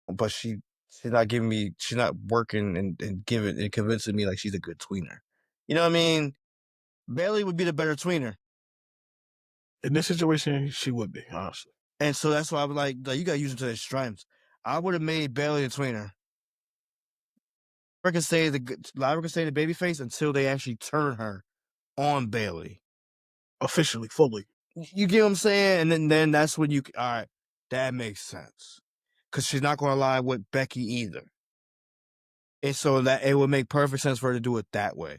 But she's not giving me. She's not working and giving and convincing me like she's a good tweener. You know what I mean? Bayley would be the better tweener. In this situation, she would be, honestly. And so that's why I was like you gotta use them to their strengths. I would have made Bayley a tweener. Lyra can stay the babyface until they actually turn her on Bayley. Officially, fully. You get what I'm saying? And then that's when all right, that makes sense. Because she's not going to lie with Becky either. And so that it would make perfect sense for her to do it that way.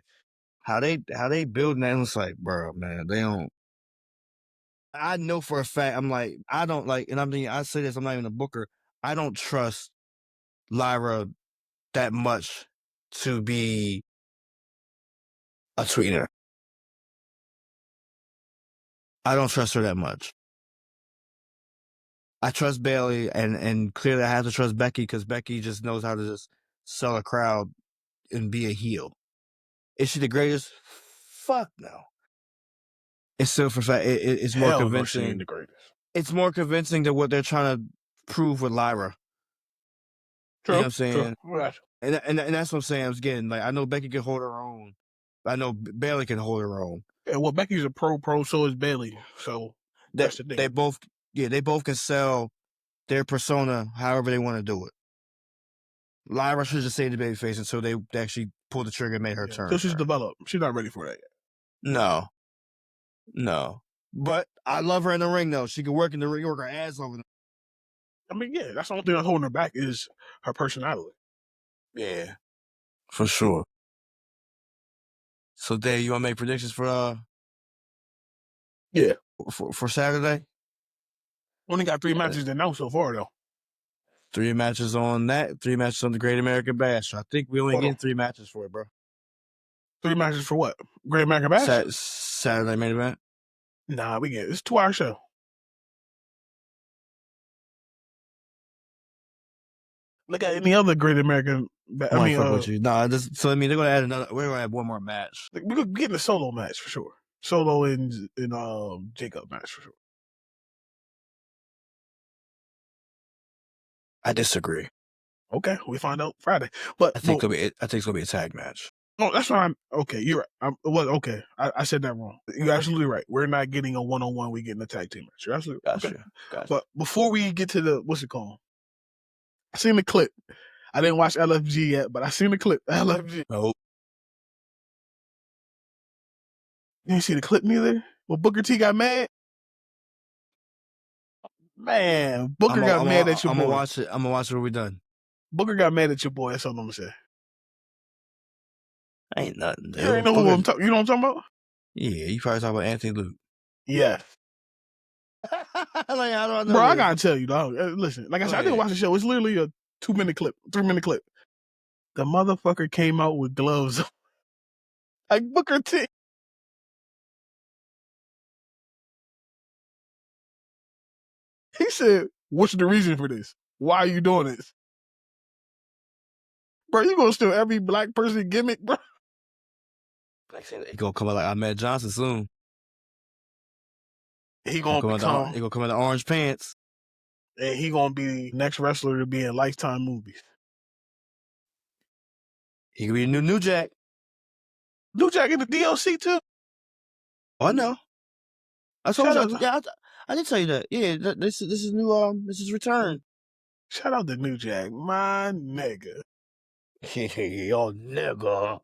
How they building that, it's like, bro, man, they don't. I know for a fact, I'm like, I don't like, and I say this, I'm not even a booker. I don't trust Lyra that much to be a tweener. I don't trust her that much. I trust Bayley, and clearly I have to trust Becky because Becky just knows how to just sell a crowd and be a heel. Is she the greatest? Fuck no. It's still for fact. It's more convincing. No, she ain't the greatest. It's more convincing than what they're trying to prove with Lyra. True. You know what I'm saying? True. And that's what I'm saying. Again, like I know Becky can hold her own. I know Bayley can hold her own. Yeah, well, Becky's a pro, so is Bayley. So that's the thing. They both can sell their persona however they want to do it. Lyra should just stay the babyface until they actually pull the trigger and made her turn. So she's developed. She's not ready for that yet. No. But I love her in the ring, though. She can work in the ring, work her ass over. I mean, yeah, that's the only thing that's holding her back is her personality. Yeah, for sure. So, Dave, you want to make predictions for Yeah. For Saturday? Only got 3 matches announced so far, though. 3 matches on that, 3 matches on the Great American Bash. I think we only get 3 matches for it, bro. 3 matches for what? Great American Bash? Saturday main event? Nah, we get it's a 2-hour show. Look at any other Great American. I mean, fuck with you. Nah, so I mean, they're gonna add another. We're gonna add one more match. We're gonna get in a solo match for sure. Solo and Jacob match for sure. I disagree. Okay, we find out Friday. But I think it's gonna be a tag match. No, that's fine. Okay, you're right. Okay. I said that wrong. You're absolutely right. We're not getting a 1-on-1. We're getting a tag team match. You're absolutely right. Okay. Gotcha. But before we get to the what's it called? I seen the clip. I didn't watch LFG yet, but I seen the clip. LFG. Nope. You didn't see the clip neither? Well, Booker T got mad. Man, Booker got mad at your boy. I'm gonna watch it. I'm gonna watch it when we're done. Booker got mad at your boy. That's all I'm gonna say. Ain't nothing, dude. You ain't know who I'm talking. You know what I'm talking about? Yeah, you probably talking about Anthony Luke. Yeah. Like, how do I know? Bro, I gotta tell you, dog. Listen, like I said, I didn't watch the show. It's literally a 2-minute clip, 3-minute clip. The motherfucker came out with gloves. Like Booker T. He said, "What's the reason for this? Why are you doing this?" Bro, you gonna steal every black person gimmick, bro? He gonna come out like Ahmed Johnson soon. He gonna come out in orange pants. And he gonna be the next wrestler to be in Lifetime movies. He could be a New Jack. New Jack in the DLC too. Oh, I know. I told you. Yeah, I did tell you that. Yeah, this is new. This is return. Shout out to New Jack, my nigga. Yo, nigga.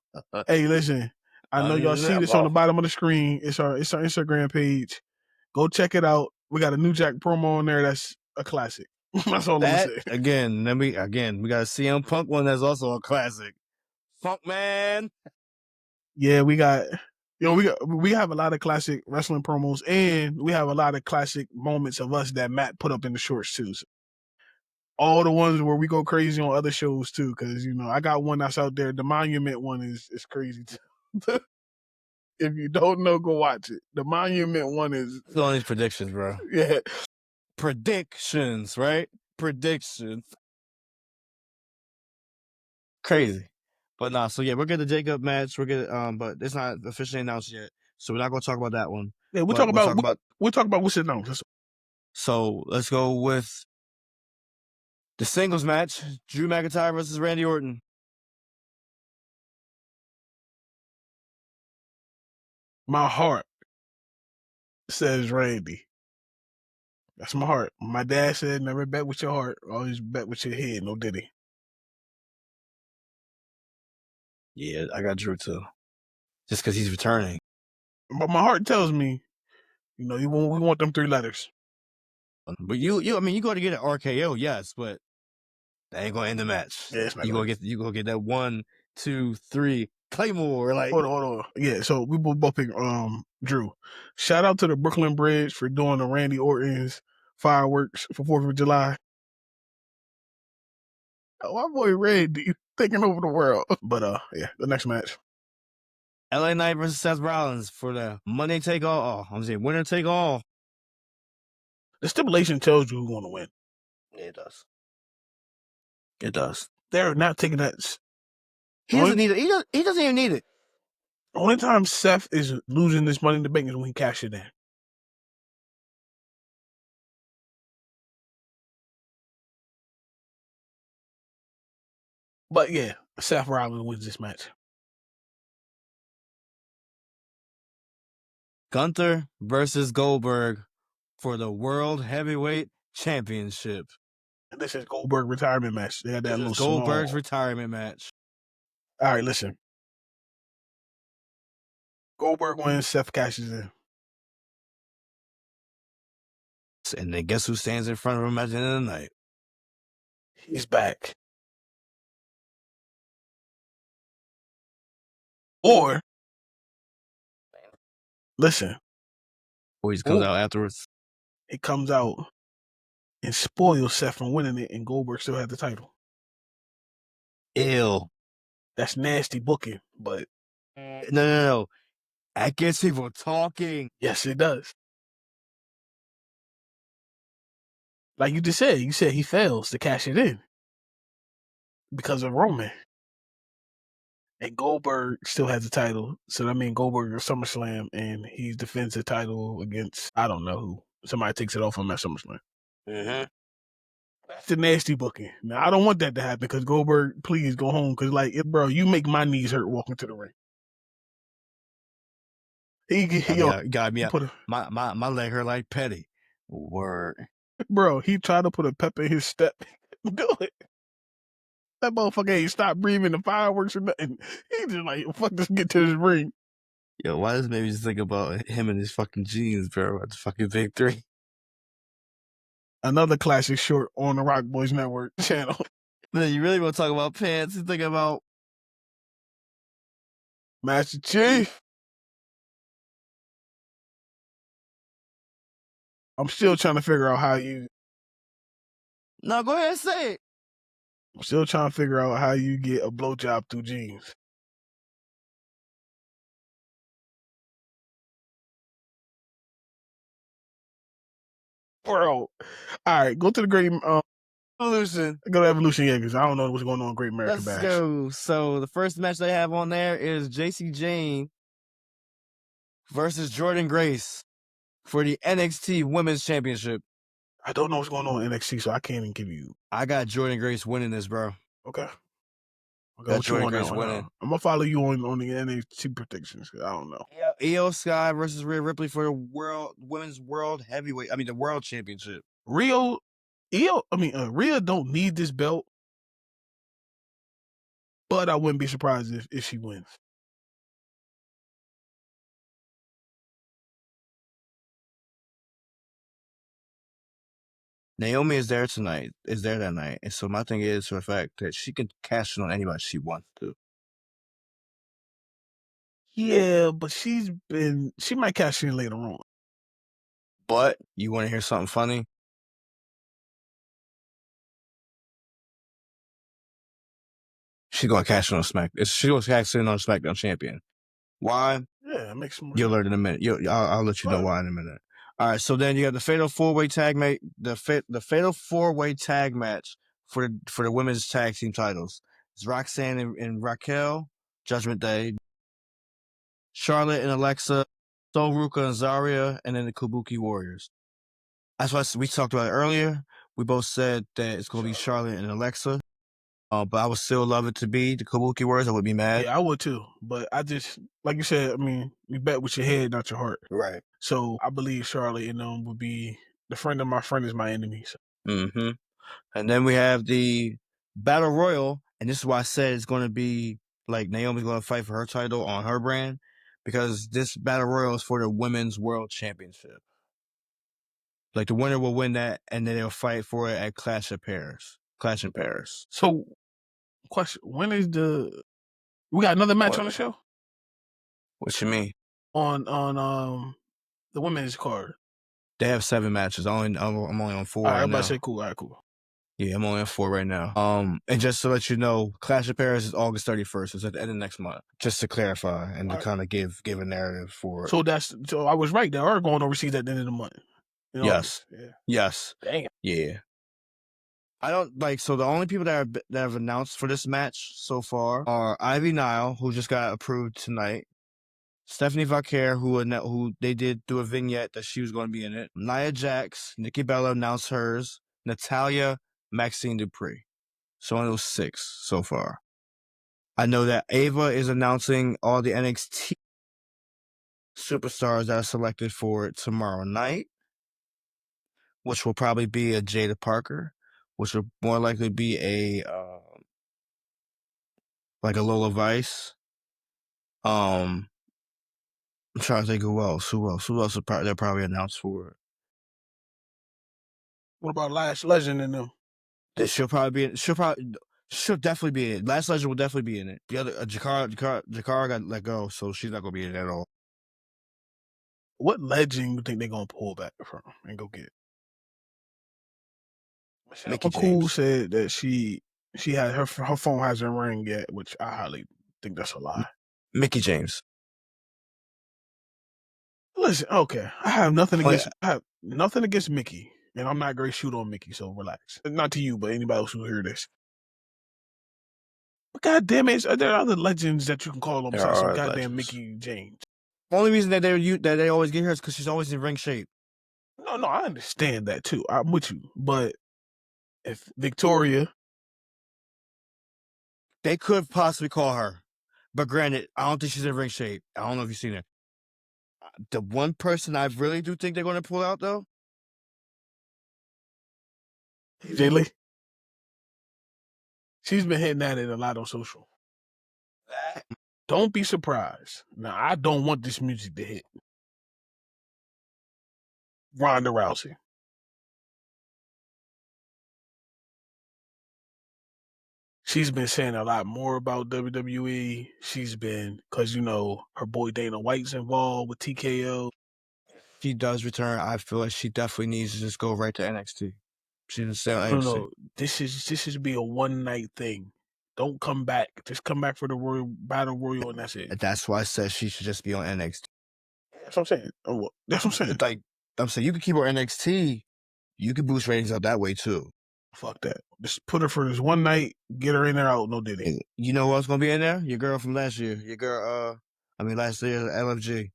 Hey, listen. I know y'all see this on the bottom of the screen. It's our Instagram page. Go check it out. We got a New Jack promo on there. That's a classic. That's all I'm gonna say. Again, we got a CM Punk one that's also a classic. Funk Man. Yeah, we have a lot of classic wrestling promos, and we have a lot of classic moments of us that Matt put up in the shorts too. So all the ones where we go crazy on other shows too, because I got one that's out there. The Monument one is crazy too. If you don't know, go watch it. The Monument one is all these predictions, bro. Yeah, predictions, right? Predictions. Crazy. But nah, so yeah, we're getting the Jacob match. We're getting but it's not officially announced yet. So we're not gonna talk about that one. Yeah, we'll talk about what's announced. So let's go with the singles match. Drew McIntyre versus Randy Orton. My heart says Randy. That's my heart. My dad said, never bet with your heart, always bet with your head. No diddy. Yeah, I got Drew too. Just because he's returning. But my heart tells me, we want them 3 letters. But you go to get an RKO, yes, but that ain't gonna end the match. Yeah, you gonna get that 1, 2, 3 Claymore. Like, hold on. Yeah, so we both pick Drew. Shout out to the Brooklyn Bridge for doing the Randy Orton's fireworks for 4th of July. Oh, my boy Randy taking over the world. But yeah, the next match. LA Knight versus Seth Rollins for the Money Take All. I'm saying winner take all. The stipulation tells you who's going to win. Yeah, it does. It does. They're not taking that. He doesn't need it. He doesn't even need it. The only time Seth is losing this Money in the Bank is when he cashes it in. But yeah, Seth Rollins wins this match. Gunther versus Goldberg for the World Heavyweight Championship. And this is Goldberg retirement match. They had that little Goldberg's retirement match. All right, listen. Goldberg wins, Seth cashes in. And then guess who stands in front of him at the end of the night? He's back. Or, listen. Or he comes out afterwards. It comes out and spoils Seth from winning it, and Goldberg still had the title. Ew. That's nasty booking, but... No. That gets people talking. Yes, it does. Like you just said, he fails to cash it in. because of Roman. And Goldberg still has the title. So that means Goldberg is SummerSlam and he defends the title against, I don't know who. Somebody takes it off him at SummerSlam. Mm-hmm. That's the nasty booking. Now, I don't want that to happen because Goldberg, please go home. Because, like, bro, you make my knees hurt walking to the ring. Got me out. My leg hurt like Petty. Word. Bro, he tried to put a pep in his step. Do it. That motherfucker ain't stop breathing the fireworks or nothing. He just like, fuck, let's get to this ring. Yo, why does it make me just think about him and his fucking jeans, bro? At the fucking victory. Another classic short on the Roc Boys Network channel. Man, you really want to talk about pants? You thinking about Master Chief. I'm still trying to figure out how you. No, go ahead and say it. I'm still trying to figure out how you get a blowjob through jeans. Bro, all right, go to the Great Evolution. Go to Evolution, yeah, because I don't know what's going on in Great American Let's Bash. go. So the first match they have on there is JC Jane versus Jordan Grace for the NXT Women's Championship. I don't know what's going on in NXT, so I can't even give you. I got Jordan Grace winning this, bro. Okay. Got Jordan Grace winning. I'm gonna follow you on the NXT predictions. I don't know. Io Sky versus Rhea Ripley for the women's world heavyweight. I mean, the world championship. Rhea don't need this belt, but I wouldn't be surprised if she wins. Naomi is there tonight. Is there that night, and so my thing is for the fact that she can cash in on anybody she wants to. Yeah, but she might cash in later on. But you want to hear something funny? She's gonna cash in on SmackDown. She's gonna cash in on SmackDown champion. Why? Yeah, it makes more. You'll learn in a minute. I'll let you know why in a minute. All right. So then you got the Fatal 4-Way tag match. The Fatal 4-Way tag match for the women's tag team titles. It's Roxanne and Raquel, Judgment Day, Charlotte and Alexa, Sol Ruka and Zarya, and then the Kabuki Warriors. That's why we talked about it earlier. We both said that it's going to be Charlotte and Alexa. But I would still love it to be the Kabuki Warriors. I would be mad. Yeah, I would too. But I just, like you said, I mean, you bet with your head, not your heart. Right. So I believe Charlotte and them would be the friend of my friend is my enemy. So. Mm-hmm. And then we have the Battle Royal, and this is why I said it's going to be like Naomi's going to fight for her title on her brand, because this Battle Royal is for the Women's World Championship. Like the winner will win that, and then they'll fight for it at Clash in Paris. So, question: when is we got another match on the show? What you mean? On the women's card. They have 7 matches. I'm only on 4 right, right now. Everybody say cool. All right, cool. Yeah, I'm only on 4 right now. And just to let you know, Clash of Paris is August 31st. It's at the end of next month. Just to clarify and to kind of give a narrative for it. So I was right. They are going overseas at the end of the month. Yes. Yeah. Yes. Damn. Yeah. I don't like. So the only people that have announced for this match so far are Ivy Nile, who just got approved tonight. Stephanie Vaquer, who they did do a vignette that she was going to be in it. Nia Jax, Nikki Bella announced hers. Natalya, Maxine Dupree. So only those 6 so far. I know that Ava is announcing all the NXT superstars that are selected for it tomorrow night, which will probably be a Jada Parker, which will more likely be a like a Lola Vice. I'm trying to think who else they'll probably announce for it. What about Last Legend in them? She'll definitely be in it. Last Legend will definitely be in it. The other Jakara got let go, so she's not gonna be in it at all. What legend you think they're gonna pull back from and go get? Michelle McCool said that she had her phone hasn't rang yet, which I highly think that's a lie. Mickie James. Listen, okay, I have nothing against Mickie, and I'm not going to shoot on Mickie, so relax. Not to you, but anybody else who hear this. But goddamn it, there are other legends that you can call them There besides some are goddamn legends. Mickey James. The only reason that they always get her is because she's always in ring shape. No, I understand that too. I'm with you. But if Victoria, they could possibly call her. But granted, I don't think she's in ring shape. I don't know if you've seen her. The one person I really do think they're going to pull out, though, Jay Lee, she's been hitting at it a lot on social. Don't be surprised. Now, I don't want this music to hit. Ronda Rousey. She's been saying a lot more about WWE. She's been, because, her boy Dana White's involved with TKO. she does return. I feel like she definitely needs to just go right to NXT. She didn't stay on NXT. No, this is be a one night thing. Don't come back. Just come back for the Royal Battle Royal, and that's it. That's why I said she should just be on NXT. That's what I'm saying. That's what I'm saying. Like I'm saying, you can keep her on NXT. You can boost ratings up that way too. Fuck that. Just put her for this one night. Get her in there out. No diddy. You know what's gonna be in there? Your girl from last year. Your girl. Last year LFG.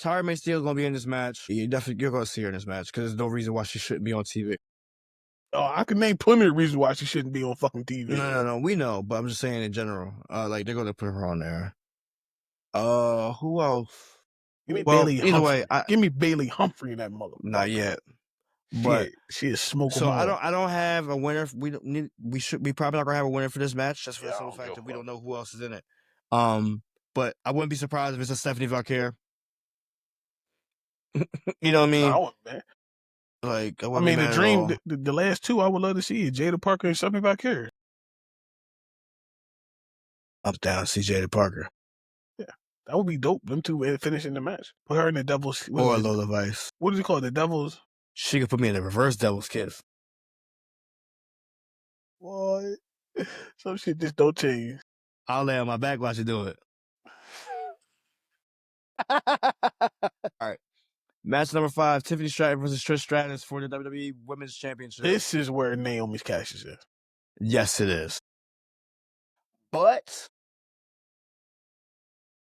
Tyra May Steele's gonna be in this match. You're gonna see her in this match because there's no reason why she shouldn't be on TV. Oh, I can name plenty of reasons why she shouldn't be on fucking TV. No. We know, but I'm just saying in general. Like they're gonna put her on there. Who else? Give me Bailey either Humphrey. way, Give me Bailey Humphrey in that motherfucker. Not yet. But she is smoking. So I don't have a winner. We probably not gonna have a winner for this match just for the simple fact that we don't know who else is in it. But I wouldn't be surprised if it's a Stephanie Valkyrie. You know what I mean? No, man. Like the dream, the last two I would love to see is Jada Parker and Stephanie Valkyrie. I'm down to see Jada Parker. Yeah, that would be dope. Them two finishing the match. Put her in the Devil's or Lola Vice. What is it called? The Devil's. She could put me in the reverse Devil's Kiss. What? Some shit just don't change. I'll lay on my back while she do it. All right. Match number 5, Tiffany Stratton versus Trish Stratus for the WWE Women's Championship. This is where Naomi's cash is. Yes, it is. But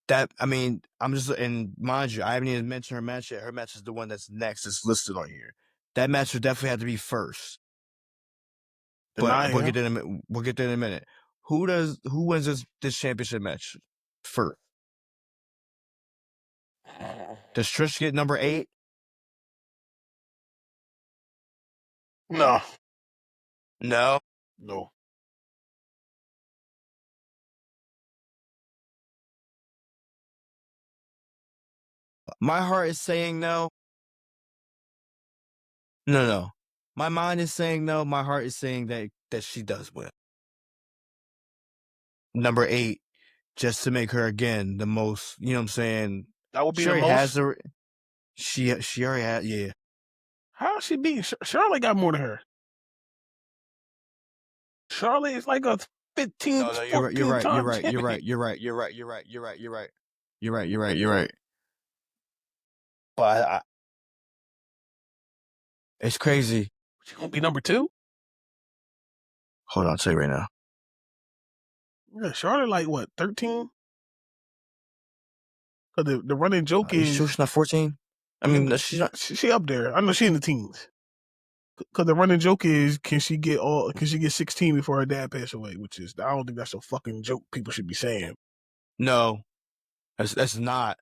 I'm just, and mind you, I haven't even mentioned her match yet. Her match is the one that's next. It's listed on here. That match would definitely have to be first. But we'll get there in a minute. Who wins this championship match first? Does Trish get number 8? No. No. My heart is saying no. No. My mind is saying no. My heart is saying that she does win. Number 8, just to make her again the most. You know what I'm saying? That would be the most. She already had, yeah. How is she beating? Charlotte got more than her. Charlotte is like a 15. No, you're right. You're right. But it's crazy. She gonna be number 2? Hold on, I'll tell you right now. Yeah, Charlotte like what, 13? Because the running joke is sure she's not 14. I mean, she's not. She up there. I know she's in the teens. Because the running joke is, can she get 16 before her dad passed away? Which is, I don't think that's a fucking joke people should be saying. No, that's not.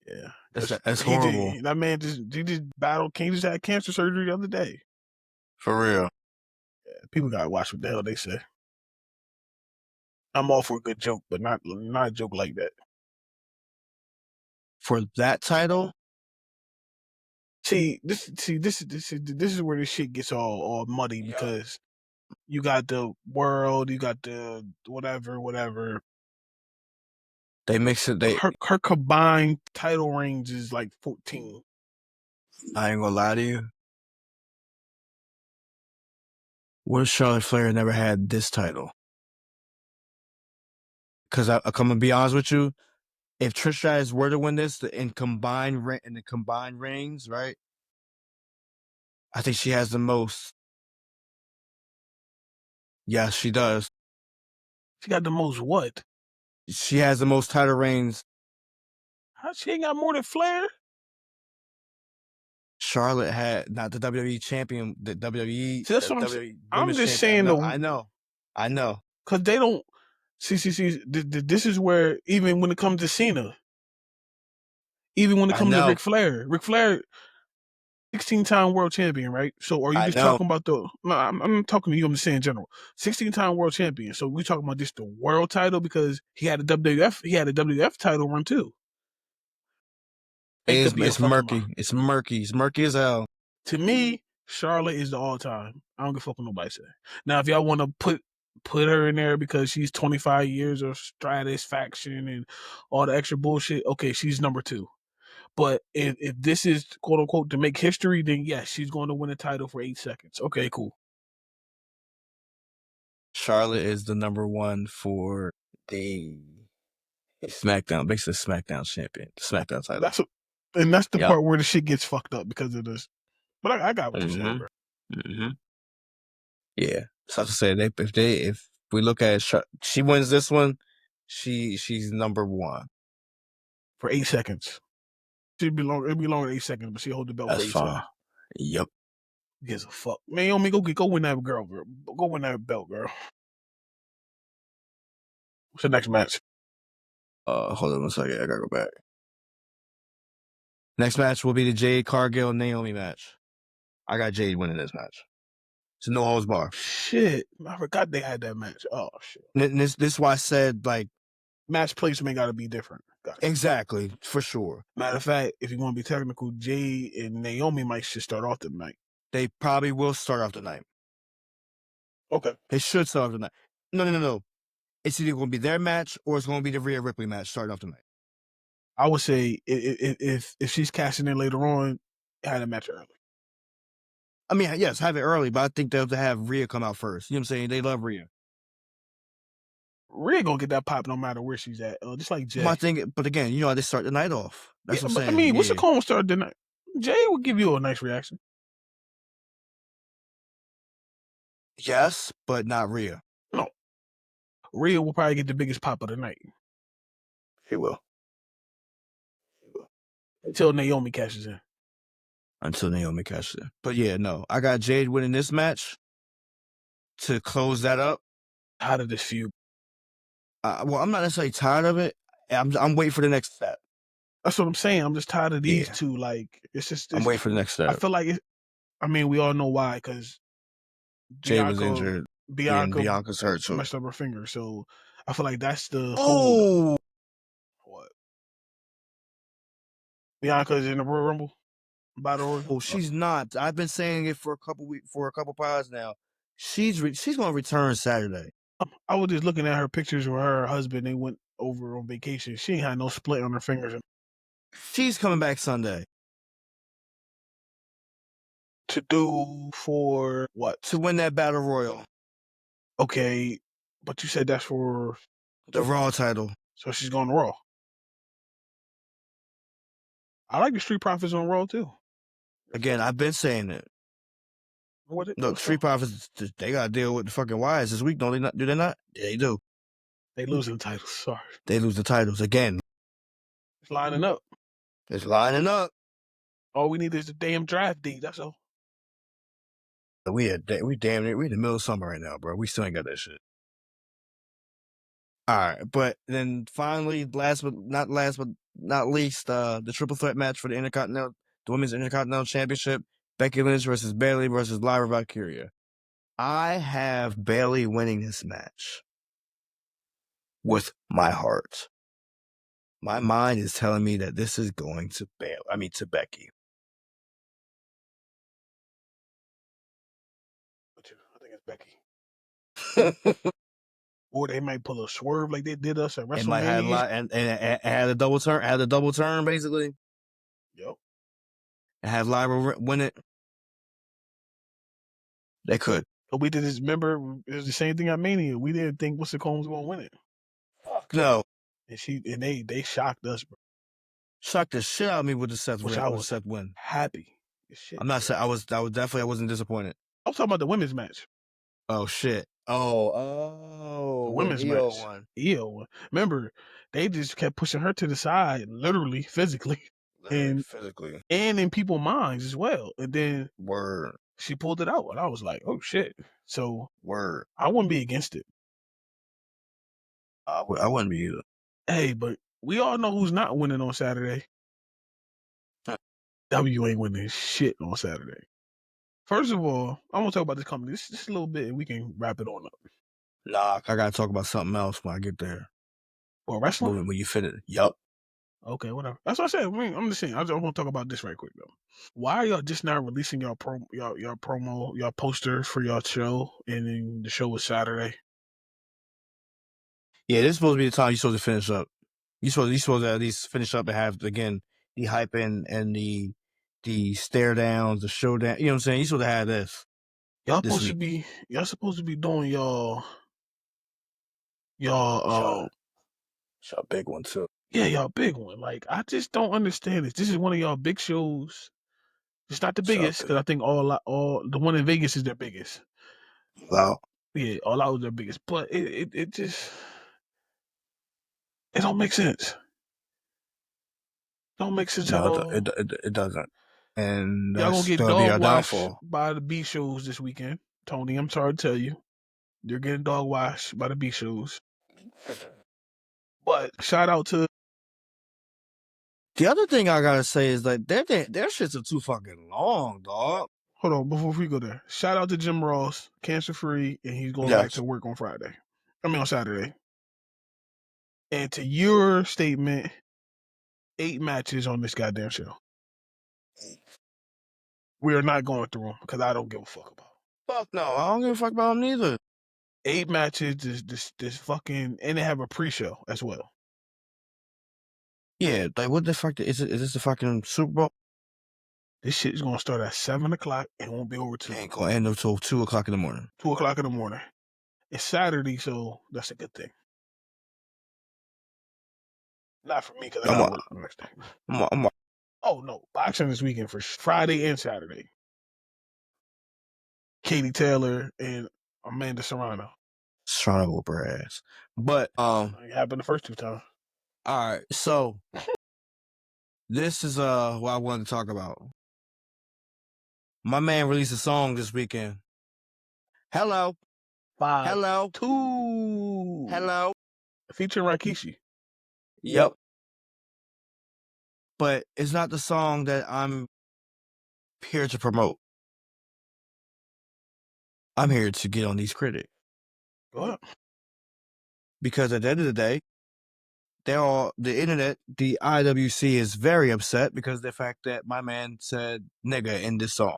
Yeah, that's horrible. That man just battled. He just had cancer surgery the other day. For real. Yeah, people gotta watch what the hell they say. I'm all for a good joke, but not a joke like that. For that title. This is where this shit gets all muddy because you got the world, you got the whatever. They mix it. Her combined title range is like 14. I ain't gonna lie to you. What if Charlotte Flair never had this title? Because I'm gonna be honest with you, if Trish Stratus were to win this in the combined rings, right? I think she has the most. Yes, she does. She got the most what? She has the most title reigns. How she ain't got more than Flair? Charlotte had not the WWE champion, the WWE, See, that's the what WWE I'm women's just champion. saying I know. because they don't. See. This is where even when it comes to Cena, even when it comes to Ric Flair, 16-time world champion, right? So are you just talking about the? No, I'm not talking to you. I'm just saying in general. 16-time world champion. So we talking about just the world title because he had a WWF. He had a WWF title run too. It's murky. It's murky. It's murky as hell. To me, Charlotte is the all-time. I don't give a fuck what nobody say. Now, if y'all want to put her in there because she's 25 years of Stratus faction and all the extra bullshit, okay, she's number 2. But if this is quote unquote to make history, then yes, she's going to win a title for 8 seconds. Okay, cool. Charlotte is the number 1 for the SmackDown, basically SmackDown champion, SmackDown title. That's the part where the shit gets fucked up because of this. But I got what you're saying, bro. Mm-hmm. Yeah. So to say, if we look at she wins this one, she's number 1 for 8 seconds. It'd be longer than 8 seconds, but she hold the belt for 8 seconds. Yep. Gives a fuck. Naomi, go win that girl. Go win that belt, girl. What's the next match? Hold on 1 second. I gotta go back. Next match will be the Jade Cargill Naomi match. I got Jade winning this match. It's no holds bar. Shit, I forgot they had that match. Oh shit. This is why I said like match placement got to be different. Exactly, for sure. Matter of fact, if you want to be technical, Jade and Naomi might should start off the night. They probably will start off the night. Okay. They should start off the night. No. It's either going to be their match or it's going to be the Rhea Ripley match starting off the night. I would say if she's cashing in later on, have a match early. I mean, yes, have it early, but I think they'll have to have Rhea come out first. You know what I'm saying? They love Rhea. Rhea gonna get that pop no matter where she's at. Just like Jey. My thing, but again, you know how they start the night off. That's what I'm saying. I mean, what's the call start the night? Jey will give you a nice reaction. Yes, but not Rhea. No. Rhea will probably get the biggest pop of the night. She will. Until Naomi cashes in. But yeah, no. I got Jade winning this match to close that up. Tired of this feud. Well, I'm not necessarily tired of it. I'm waiting for the next step. That's what I'm saying. I'm just tired of these two. Like, I'm waiting for the next step. I feel like we all know why, because Jade was injured. Bianca's hurt too. Messed up her finger. So I feel like that's the whole. What? Bianca's in the Royal Rumble Battle Royal? Oh, she's not. I've been saying it for a couple pods now. She's going to return Saturday. I was just looking at her pictures with her husband. They went over on vacation. She ain't had no split on her fingers. She's coming back Sunday. To do for what? To win that Battle Royal. Okay, but you said that's for the Raw title. So she's going to Raw. I like the Street Profits on Raw too. Again, I've been saying it. Look, Street Profits, they got to deal with the fucking Wyatts this week. Do they not? Yeah, they do. They losing the titles. Sorry. They lose the titles again. It's lining up. All we need is the damn draft date. That's all. We in the middle of summer right now, bro. We still ain't got that shit. All right, but then finally, last but not least, the triple threat match for the Women's Intercontinental Championship: Becky Lynch versus Bayley versus Lyra Valkyria. I have Bayley winning this match with my heart. My mind is telling me that this is going to Becky. I think it's Becky. Or they might pull a swerve like they did us at WrestleMania. It might have a lot, and had a double turn, basically. Yep. And have Lyra win it. They could. But we did this. Remember, it was the same thing at Mania. We didn't think What's the Combs was gonna win it. Fuck no. And they shocked us, bro. Shocked the shit out of me with the Seth win. Happy. I'm not saying I wasn't disappointed. I'm talking about the women's match. Oh shit. Oh, The when women's EO match. won. EO won. Remember, they just kept pushing her to the side, literally, physically, and physically. and in people's minds as well. And then Word. she pulled it out, and I was like, "Oh shit!" So Word. I wouldn't be against it. I wouldn't be either. Hey, but we all know who's not winning on Saturday. Huh. W ain't winning shit on Saturday. First of all, I want to talk about this company just a little bit, and we can wrap it on up. Nah, I gotta talk about something else when I get there. Or wrestling? When you finish. Yup. Okay, whatever. That's what I said. I mean, I'm just saying. I just want to talk about this right quick though. Why are y'all just now releasing y'all promo, y'all posters for y'all show, and then the show was Saturday? Yeah, this is supposed to be the time you're supposed to finish up. You're supposed to at least finish up and have again the hype and the stare downs, the showdown. You know what I'm saying? You're supposed to have this. Y'all This supposed to week. be doing y'all Show a big one too. yeah, y'all big one. Like I just don't understand this. This is one of y'all big shows. It's not the biggest because I think all the one in Vegas is their biggest. Wow. Yeah, All Out is their biggest, but it just it don't make sense. Don't make sense at No, all. it doesn't. And Y'all gonna that's get gonna be dog our washed downfall. by the B shows this weekend. Tony, I'm sorry to tell you. You're getting dog washed by the B shows. But shout out to The other thing I gotta say is like their shits are too fucking long, dog. hold on, before we go there. Shout out to Jim Ross, cancer free, and he's going back to work on Friday. I mean on Saturday. And to your statement, 8 matches on this goddamn show. We are not going through them because I don't give a fuck about them. Fuck no, I don't give a fuck about them neither. 8 matches, this fucking, and they have a pre-show as well. Yeah, like what the fuck is it? Is this the fucking Super Bowl? This shit is gonna start at 7:00 and won't be over 2. It ain't gonna end until 2:00 in the morning. 2:00 in the morning. It's Saturday, so that's a good thing. Not for me because I got work the next day. Oh no, boxing this weekend for Friday and Saturday. Katie Taylor and Amanda Serrano. Trying to whoop her ass. But It happened the first 2 times. all right, so this is what I wanted to talk about. My man released a song this weekend. Hello. 5, Hello. 2. Hello. Featuring Rikishi. Yep. But it's not the song that I'm here to promote. I'm here to get on these critics. Go ahead. Because at the end of the day, the internet, the IWC is very upset because of the fact that my man said nigga in this song.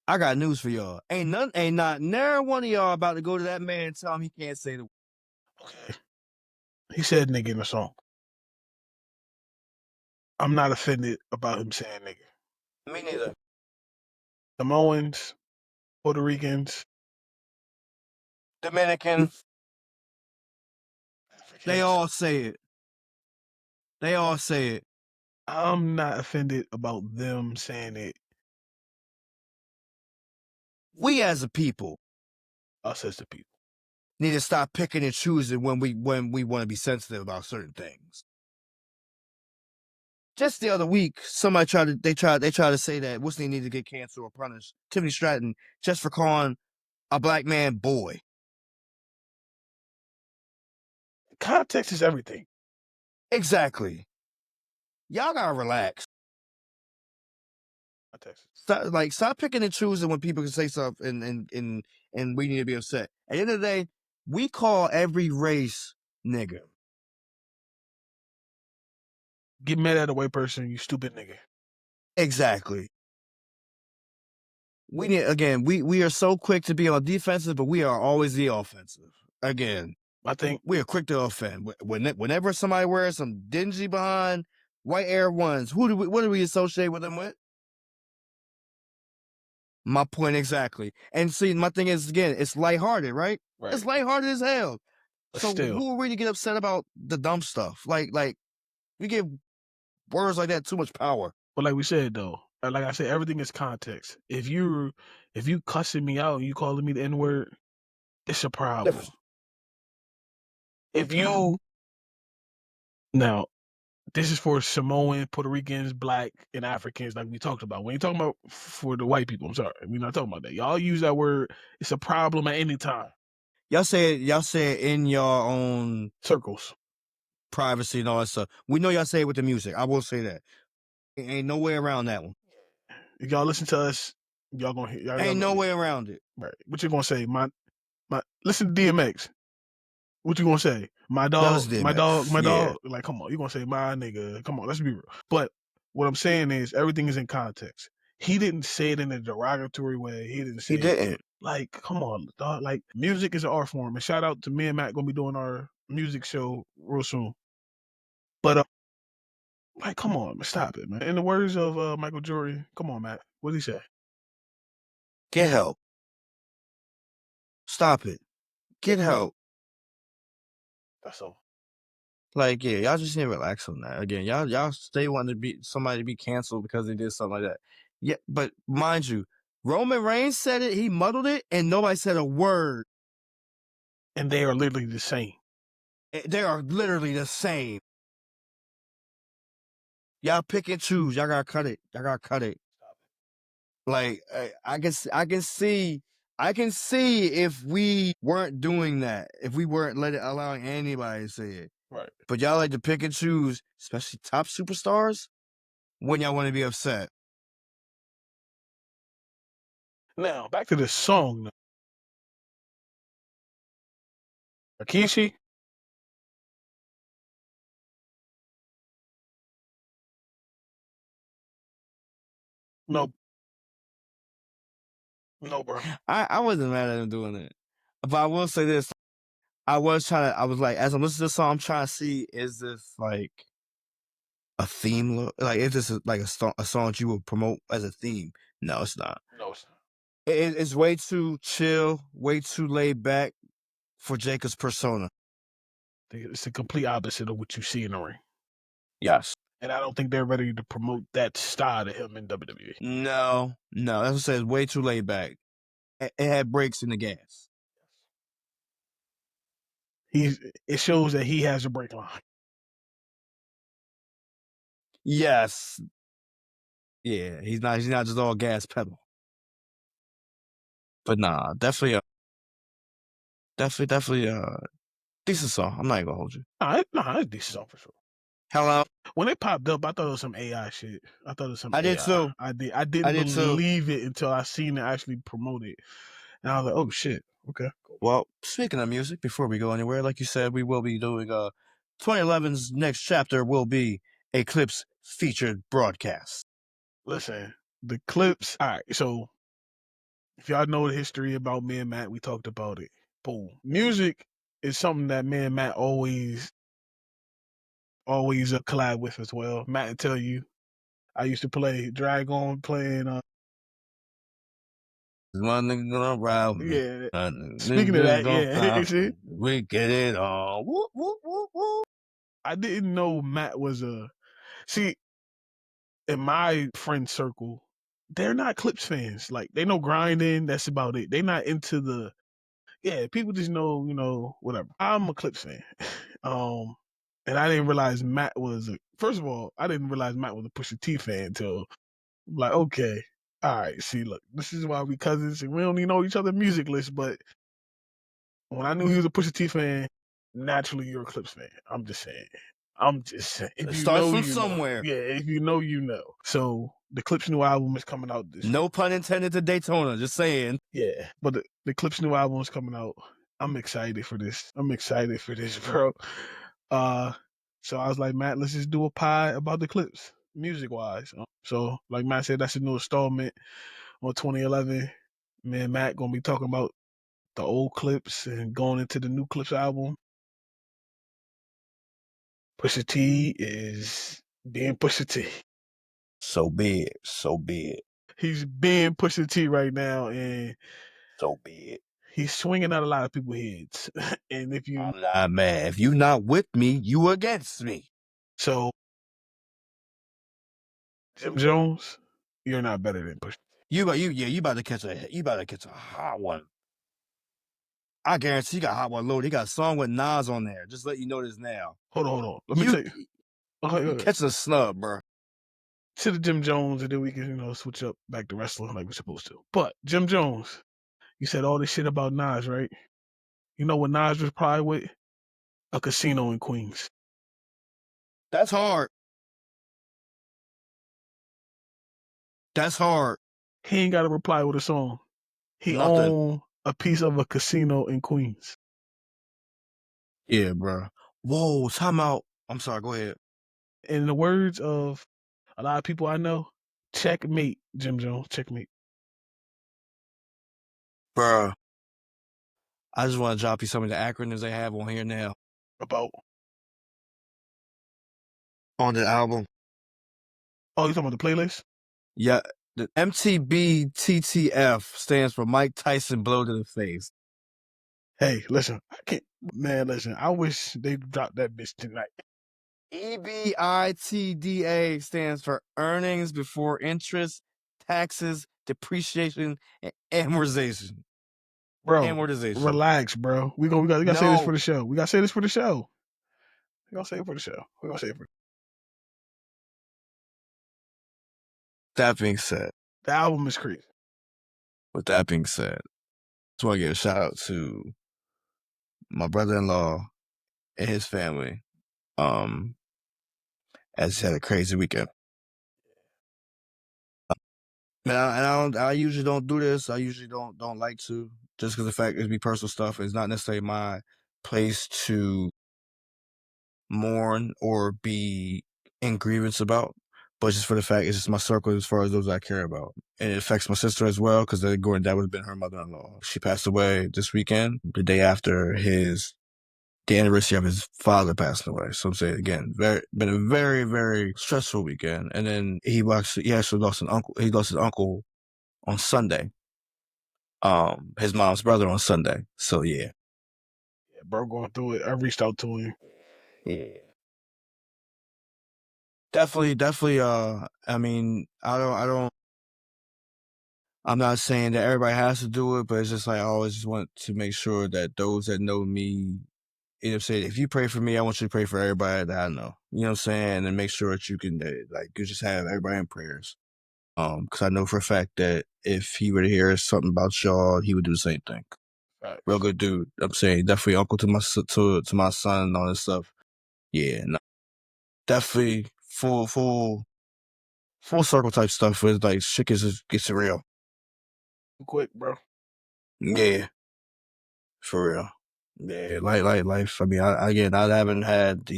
I got news for y'all. Ain't not never one of y'all about to go to that man and tell him he can't say the word. Okay. He said nigga in the song. I'm not offended about him saying nigga. Me neither. Samoans, Puerto Ricans, Dominicans, Africans. they all say it. They all say it. I'm not offended about them saying it. We as a people, Us as the people, need to stop picking and choosing when we want to be sensitive about certain things. Just the other week, somebody tried to say that Whistler needed to get canceled or punished. Tiffany Stratton just for calling a black man boy. Context is everything. Exactly. Y'all gotta relax. Context. Stop picking and choosing when people can say stuff and we need to be upset. At the end of the day, we call every race nigga. Get mad at a white person, you stupid nigga. Exactly. We are so quick to be on defensive, but we are always the offensive. Again, I think we are quick to offend. Whenever somebody wears some dingy behind white Air Ones, what do we associate with them with? My point exactly. And see, my thing is, again, it's lighthearted, right? It's lighthearted as hell. But so still, who are we to get upset about the dumb stuff? Like we give words like that too much power. But like we said though, like I said, everything is context. If you cussing me out and you calling me the N word, it's a problem. If you now, this is for Samoan, Puerto Ricans, Black, and Africans, like we talked about. We ain't talking about for the white people. I'm sorry, we're not talking about that. Y'all use that word. It's a problem at any time. Y'all say it in your own circles, privacy and all that stuff. We know y'all say it with the music. I will say that. Ain't no way around that one. If y'all listen to us, y'all gonna hear. Ain't no way around it. Right. What you gonna say? My. Listen to DMX. What you gonna say? My dog, DMX. my Yeah. dog. Like, come on, you gonna say my nigga? Come on, let's be real. But what I'm saying is, everything is in context. He didn't say it in a derogatory way. He didn't say it. Like, come on, dog. Like, music is an art form. And shout out to me and Matt, gonna be doing our music show real soon. But like, come on, stop it, man. In the words of Michael Jordan, come on, Matt. What did he say? Get help. Stop it. Get help. That's all. Like, yeah, y'all just need to relax on that. Again, y'all stay wanting to be somebody to be canceled because they did something like that. Yeah, but mind you, Roman Reigns said it, he muddled it, and nobody said a word. And they are literally the same. They are literally the same. Y'all pick and choose. Y'all gotta cut it. Y'all gotta cut it. Like, I can see if we weren't doing that, if we weren't allowing anybody to say it. Right. But y'all like to pick and choose, especially top superstars, when y'all want to be upset. Now, back to this song. Rikishi? No. No, bro. I wasn't mad at him doing it. But I will say this. I was like, as I'm listening to this song, I'm trying to see, is this like a theme? Like, is this like a song that you would promote as a theme? No, it's not. No, it's not. It's way too chill, way too laid back for Jacob's persona. It's the complete opposite of what you see in the ring. Yes. And I don't think they're ready to promote that style to him in WWE. No. That's what I said. It's way too laid back. It had brakes in the gas. It shows that he has a brake line. Yes. Yeah, he's not just all gas pedal. But nah, definitely decent song. I'm not even gonna hold you. Nah, it's a decent song for sure. Hello. When it popped up, I thought it was some AI shit. I thought it was some I AI. did too. I didn't believe it until I seen it actually promoted. And I was like, oh shit. Okay. Cool. Well, speaking of music, before we go anywhere, like you said, we will be doing 2011's next chapter will be a Clips featured broadcast. Listen, the clips. All right, so if y'all know the history about me and Matt, we talked about it. Boom. Music is something that me and Matt always collab with as well. Matt will tell you, I used to play Dragon playing. One nigga gonna ride me. Yeah. Speaking of that, yeah. See? We get it on. Woo, woo, woo, woo. I didn't know Matt was see, in my friend circle, they're not Clips fans. Like, they know grinding, that's about it. They're not into the people just know, whatever. I'm a Clips fan. And I didn't realize Matt was first of all, I didn't realize Matt was a Pusha T fan until I'm like, okay, all right, see, look, this is why we cousins and we don't even know each other music list, but when I knew he was a Pusha T fan, naturally you're a Clips fan. I'm just saying. If It you starts know, from you somewhere. know. Yeah, if you know, you know. So the Clips new album is coming out this No pun intended to Daytona, just saying. Yeah. But the Clips new album is coming out. I'm excited for this. Bro. So I was like, Matt, let's just do a pie about the Clips, music wise. So like Matt said, that's a new installment on 2011. Me and Matt gonna be talking about the old Clips and going into the new Clips album. Pusha T is being Pusha T. So be it. He's being Pusha T right now, and so be it. He's swinging at a lot of people's heads. And if you, I'm not mad. If you not with me, you against me. So Jim Jones, You're not better than Pusha. You about to catch a hot one. I guarantee you got a hot one loaded. He got a song with Nas on there. Just let you know this now. Hold on. Let me tell you. Okay, you catching a snub, bro. To the Jim Jones, and then we can, switch up back to wrestling like we're supposed to. But Jim Jones, you said all this shit about Nas, right? You know what Nas was probably with? A casino in Queens. That's hard. That's hard. He ain't got to reply with a song. He Nothing. owned a piece of a casino in Queens. Yeah, bro. Whoa, time out. I'm sorry, go ahead. In the words of a lot of people I know, checkmate, Jim Jones, checkmate. Bro, I just want to drop you some of the acronyms they have on here now. About? On the album. Oh, you talking about the playlist? Yeah, the MTBTTF stands for Mike Tyson Blow to the Face. Hey, listen, I wish they dropped that bitch tonight. EBITDA stands for Earnings Before Interest, Taxes, Depreciation, and Amortization. Bro, Amortization. relax, bro. We gotta say this for the show. We gotta say this for the show. We gonna say it for the show. We gonna say it for. That being said, The album is crazy. with that being said, I just want to give a shout out to my brother-in-law and his family. As he had a crazy weekend. I usually don't do this. I usually don't like to, just because the fact it'd be personal stuff. It's not necessarily my place to mourn or be in grievance about, but just for the fact it's just my circle as far as those I care about. And it affects my sister as well, because that would have been her mother-in-law. She passed away this weekend, the day after the anniversary of his father passing away. So I'm saying again, been a very, very stressful weekend. And then he actually lost an uncle. He lost his uncle on Sunday. His mom's brother on Sunday. So yeah. Yeah, bro, going through it. I reached out to him. Yeah. Definitely. I mean, I'm not saying that everybody has to do it, but it's just like I always want to make sure that those that know me, if you pray for me, I want you to pray for everybody that I know. You know what I'm saying? And make sure that you can you just have everybody in prayers. Because I know for a fact that if he were to hear something about y'all, he would do the same thing. Facts. Real good dude. I'm saying definitely uncle to my son and all this stuff. Yeah, no, definitely full circle type stuff where like shit gets real. Quick, bro. Yeah, for real. Yeah, like life. I mean, I haven't had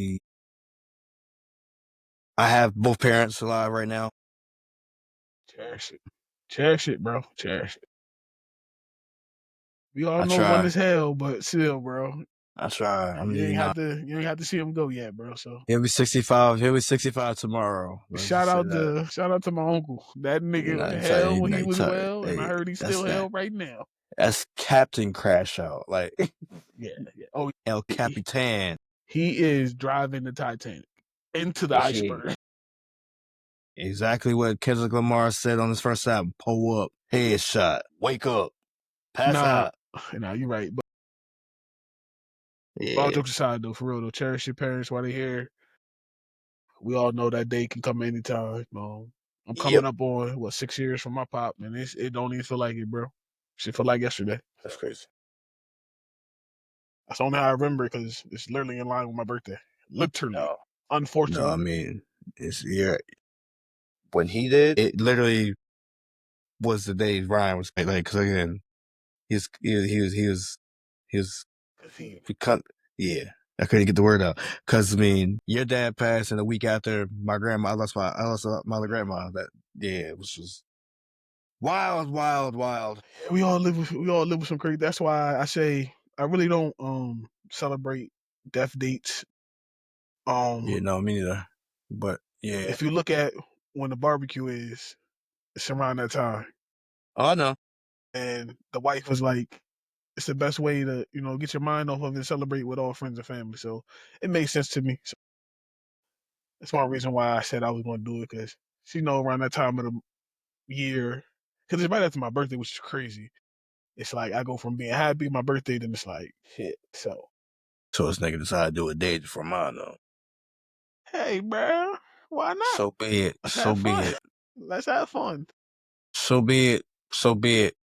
I have both parents alive right now. Cherish it, bro. Cherish it. We all know try. one is hell, but still, bro. I try. I mean, you ain't have to see him go yet, bro. So he'll be 65. He'll be 65 tomorrow. Shout out to my uncle. That nigga hell when he was well, and I heard he's still hell right now. That's Captain Crash Out, like yeah. Oh, El Capitan. He is driving the Titanic into the iceberg. Exactly what Kendrick Lamar said on his first album. Pull up, headshot, wake up, pass out. Nah, you're right. But all jokes aside, though, for real though, cherish your parents while they're here. We all know that day can come anytime. I'm coming up on 6 years from my pop, and it don't even feel like it, bro. Shit feel like yesterday. That's crazy. That's only how I remember, because it's literally in line with my birthday. Literally. No. Unfortunately. No, I mean, when he did, it literally was the day Ryan was like, because again, he was yeah. I couldn't get the word out, because I mean, your dad passed, and a week after my grandma, I lost my other grandma. It was just wild. We all live with some crazy. That's why I say I really don't celebrate death dates. Yeah, no, me neither. But yeah, if you look at when the barbecue is, it's around that time. Oh, I know. And the wife was like, it's the best way to, get your mind off of it and celebrate with all friends and family. So it made sense to me. So that's one reason why I said I was going to do it, because she know around that time of year, because it's right after my birthday, which is crazy. It's like I go from being happy my birthday, then it's like shit. So this nigga decided to do a day for mine though. hey, bro, why not? So be it. Let's So have be fun. it. Let's have fun. So be it. So be it.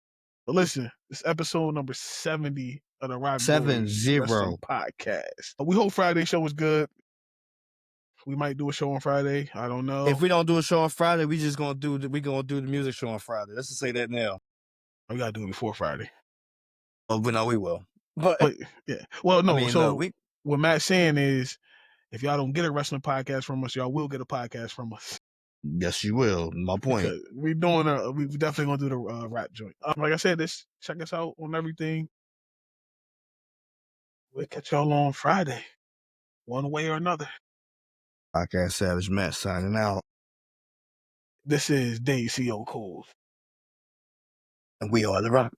But listen, it's episode number 70 of the Roc 70. Boys Wrestling Podcast. We hope Friday show was good. We might do a show on Friday. I don't know. If we don't do a show on Friday, we gonna do the music show on Friday. Let's just say that now. We gotta do it before Friday. Oh, but no, we will. But yeah, well, no. I mean, so look, what Matt's saying is, if y'all don't get a wrestling podcast from us, y'all will get a podcast from us. Yes, you will. My point. Because we definitely gonna do the rap joint. Like I said, check us out on everything. We'll catch y'all on Friday, one way or another. Podcast Savage Matt signing out. This is Dave C.O. Cole. And we are the Roc.